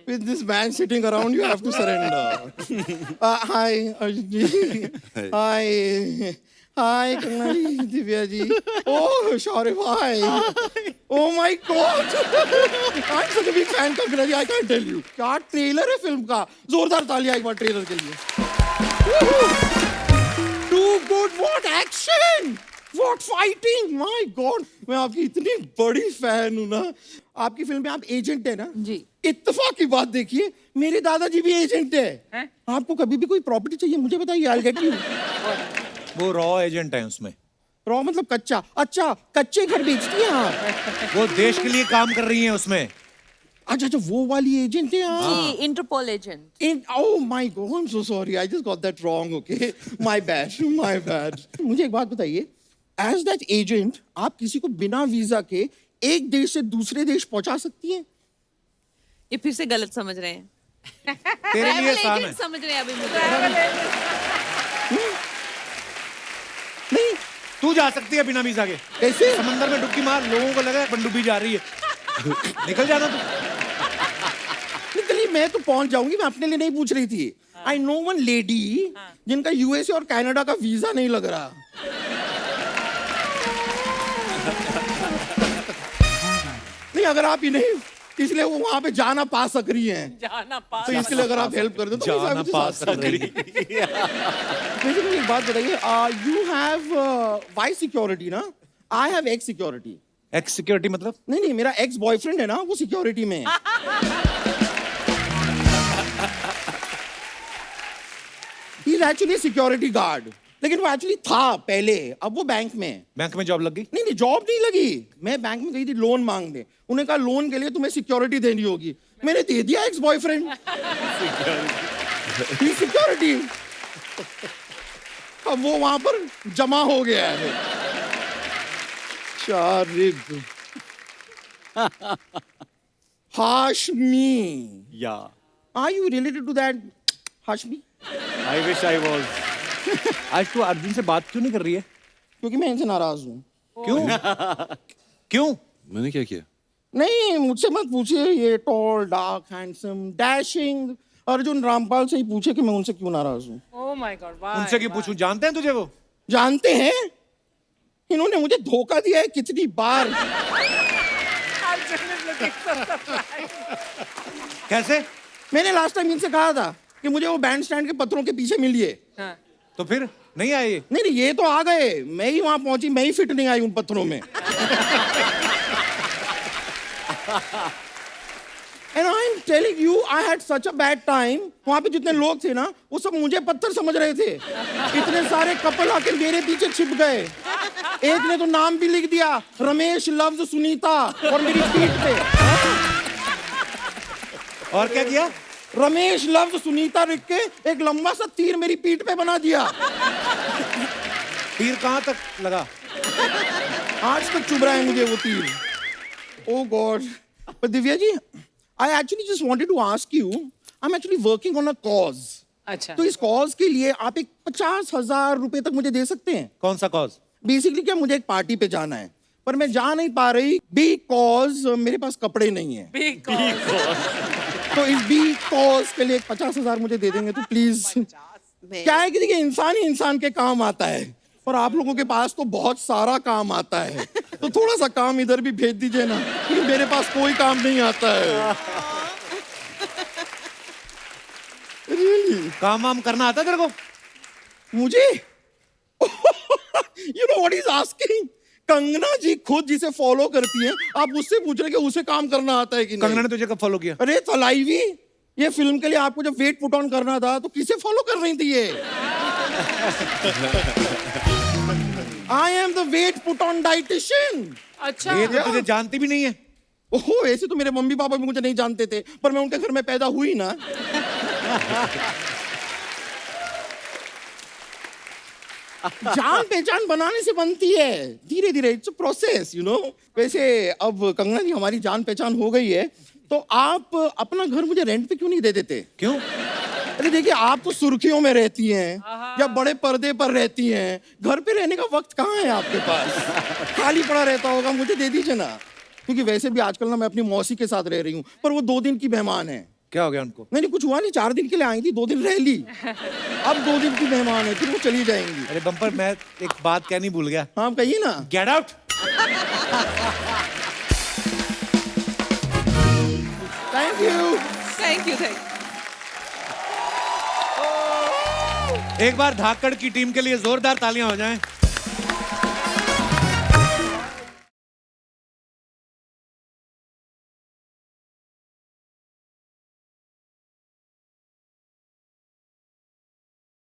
Speaker 1: With this man sitting around, you have to surrender. Hi, Arjun ji. Hi. Hi, Kanna ji, Divya ji. Oh, Shaurya bhai. Oh my God. I'm such a big fan, Kanna ji, I can't tell you. क्या trailer है film का? जोरदार तालियां एक बार trailer के लिए। Too good, what action! What fighting! My God, मैं आपकी इतनी बड़ी फैन हूँ ना। आपकी फिल्म में आप एजेंट है ना
Speaker 2: जी।
Speaker 1: इत्तेफाक की बात देखिए, मेरे दादाजी भी एजेंट है। आपको कभी भी कोई प्रॉपर्टी चाहिए मुझे बताइए, I'll get you।
Speaker 3: वो रॉ एजेंट है उसमें।
Speaker 1: रॉ मतलब कच्चा? अच्छा, कच्चे घर बेचती हैं आप?
Speaker 3: वो देश के लिए काम कर रही हैं उसमें।
Speaker 1: अच्छा अच्छा, वो वाली एजेंट है आप?
Speaker 2: जी, Interpol agent.
Speaker 1: Oh my God, I'm so sorry, I just got that wrong, okay? My bad, my bad। मुझे एक बात बताइए, एज दैट एजेंट आप किसी को बिना वीजा के एक देश से दूसरे देश पहुंचा सकती हैं?
Speaker 2: ये फिर से गलत समझ रहे हैं।
Speaker 3: तेरे लिए आसान है।
Speaker 2: समझ रहे हैं अभी मुझे।
Speaker 1: नहीं,
Speaker 3: तू जा सकती है बिना वीजा के।
Speaker 1: कैसे?
Speaker 3: समंदर में डुबकी मार, लोगों को लगा पनडुब्बी जा रही है। निकल जाना तू।
Speaker 1: निकली, मैं तो पहुंच जाऊंगी, मैं अपने लिए नहीं पूछ रही थी। आई नो वन लेडी जिनका यूएसए और कनाडा का वीजा नहीं लग रहा। नहीं, अगर आप ही नहीं, इसलिए वो वहां पे जाना पा सक रही हैं।
Speaker 2: जाना पा,
Speaker 1: तो इसके लिए अगर आप हेल्प कर दो तो
Speaker 3: जाना पा सक रही।
Speaker 1: मुझे एक बात बताइए, यू हैव वाई सिक्योरिटी ना? I have x security.
Speaker 3: X security मतलब?
Speaker 1: नहीं नहीं, मेरा एक्स बॉयफ्रेंड है ना, वो सिक्योरिटी में है। He is actually security guard, लेकिन वो एक्चुअली था पहले, अब वो बैंक में है।
Speaker 3: बैंक में जॉब लग गई?
Speaker 1: नहीं नहीं, जॉब नहीं लगी। मैं बैंक में गई थी लोन मांगने, उन्हें कहा लोन के लिए तुम्हें सिक्योरिटी देनी होगी। मैंने दे दिया एक्स बॉयफ्रेंड सिक्योरिटी। अब वो वहां पर जमा हो गया है। Sharib Hashmi,
Speaker 5: Yeah,
Speaker 1: are you related to that Hashmi?
Speaker 5: I wish I was.
Speaker 3: आज तू अर्जुन से बात क्यों नहीं कर रही है?
Speaker 1: क्योंकि मैं इनसे नाराज हूँ।
Speaker 3: क्यों? क्यों?
Speaker 6: मैंने क्या किया?
Speaker 1: नहीं, मुझसे मत पूछिए। ये tall, dark, handsome, dashing Arjun Rampal से ही पूछे कि मैं उनसे क्यों नाराज हूँ।
Speaker 2: ओह माय गॉड,
Speaker 3: उनसे क्यों पूछूं? जानते हैं तुझे वो?
Speaker 1: जानते हैं, इन्होंने मुझे धोखा दिया है कितनी बार।
Speaker 3: कैसे?
Speaker 1: मैंने लास्ट टाइम इनसे कहा था कि मुझे वो बैंड स्टैंड के पत्थरों के पीछे मिलिए।
Speaker 3: तो फिर नहीं आए ये?
Speaker 1: नहीं नहीं, ये तो आ गए, मैं ही वहां पहुंची, मैं ही फिट नहीं आई उन पत्थरों में। And I'm telling you, I had such a bad time. वहां पे जितने लोग थे ना, वो सब मुझे पत्थर समझ रहे थे। इतने सारे कपल आके मेरे पीछे छिप गए। एक ने तो नाम भी लिख दिया, रमेश लव्स सुनीता, और मेरी पीठ पे।
Speaker 3: और क्या किया?
Speaker 1: रमेश लव्स सुनीता लिख के एक लंबा सा तीर मेरी पीठ पे बना दिया।
Speaker 3: तीर कहाँ तक लगा?
Speaker 1: आज तक चुभ रहा है मुझे वो तीर। Oh God. पर Divya ji, I actually just wanted to ask you, I am actually working on a cause.
Speaker 2: अच्छा।
Speaker 1: तो इस कॉज के लिए आप एक 50,000 रुपए तक मुझे दे सकते हैं?
Speaker 3: कौन सा कॉज?
Speaker 1: बेसिकली क्या, मुझे एक पार्टी पे जाना है पर मैं जा नहीं पा रही बिकॉज मेरे पास कपड़े नहीं है। तो इस बी कॉज के लिए 50,000 मुझे दे देंगे तो प्लीज। क्या है कि देखिए, इंसान ही इंसान के काम आता है और आप लोगों के पास तो बहुत सारा काम आता है, तो थोड़ा सा काम इधर भी भेज दीजिए ना, क्योंकि मेरे पास कोई काम नहीं आता है। Really?
Speaker 3: काम वाम करना आता है तेरे को?
Speaker 1: मुझे you know what is asking? Kangana ji खुद जिसे फॉलो करती है, आप उससे पूछ रहे कि उसे काम करना आता है कि नहीं?
Speaker 3: कंगना ने तुझे कब फॉलो किया?
Speaker 1: अरे तलाईवी, ये फिल्म के लिए आपको जब वेट पुट ऑन करना था तो किसे फॉलो कर रही थी ये? I am the weight put on dietitian.
Speaker 2: अच्छा।
Speaker 3: ये तो तुझे जानती भी नहीं है।
Speaker 1: ओहो, ऐसे तो मेरे मम्मी पापा भी मुझे नहीं जानते थे, पर मैं उनके घर में पैदा हुई ना। जान पहचान बनाने से बनती है, धीरे धीरे, it's a process, you know. वैसे अब कंगना जी हमारी जान पहचान हो गई है, तो आप अपना घर मुझे रेंट पे क्यों नहीं दे देते?
Speaker 3: क्यों?
Speaker 1: अरे देखिए, आप तो सुर्खियों में रहती हैं या बड़े पर्दे पर रहती हैं, घर पे रहने का वक्त कहाँ है आपके पास? खाली पड़ा रहता होगा, मुझे दे दीजिए ना। क्योंकि वैसे भी आजकल ना मैं अपनी मौसी के साथ रह रही हूँ, पर वो 2 दिन की मेहमान है।
Speaker 3: क्या हो गया उनको?
Speaker 1: नहीं कुछ हुआ नहीं, 4 दिन के लिए आई थी, 2 दिन रह ली, अब 2 दिन की मेहमान है, फिर वो चली जाएंगी।
Speaker 3: अरे बम्पर, मैं एक बात कहनी भूल गया।
Speaker 1: हाँ कहिए ना।
Speaker 3: Get out.
Speaker 1: Thank you.
Speaker 2: Thank you, thank.
Speaker 3: एक बार धाकड़ की टीम के लिए जोरदार तालियां हो जाएं।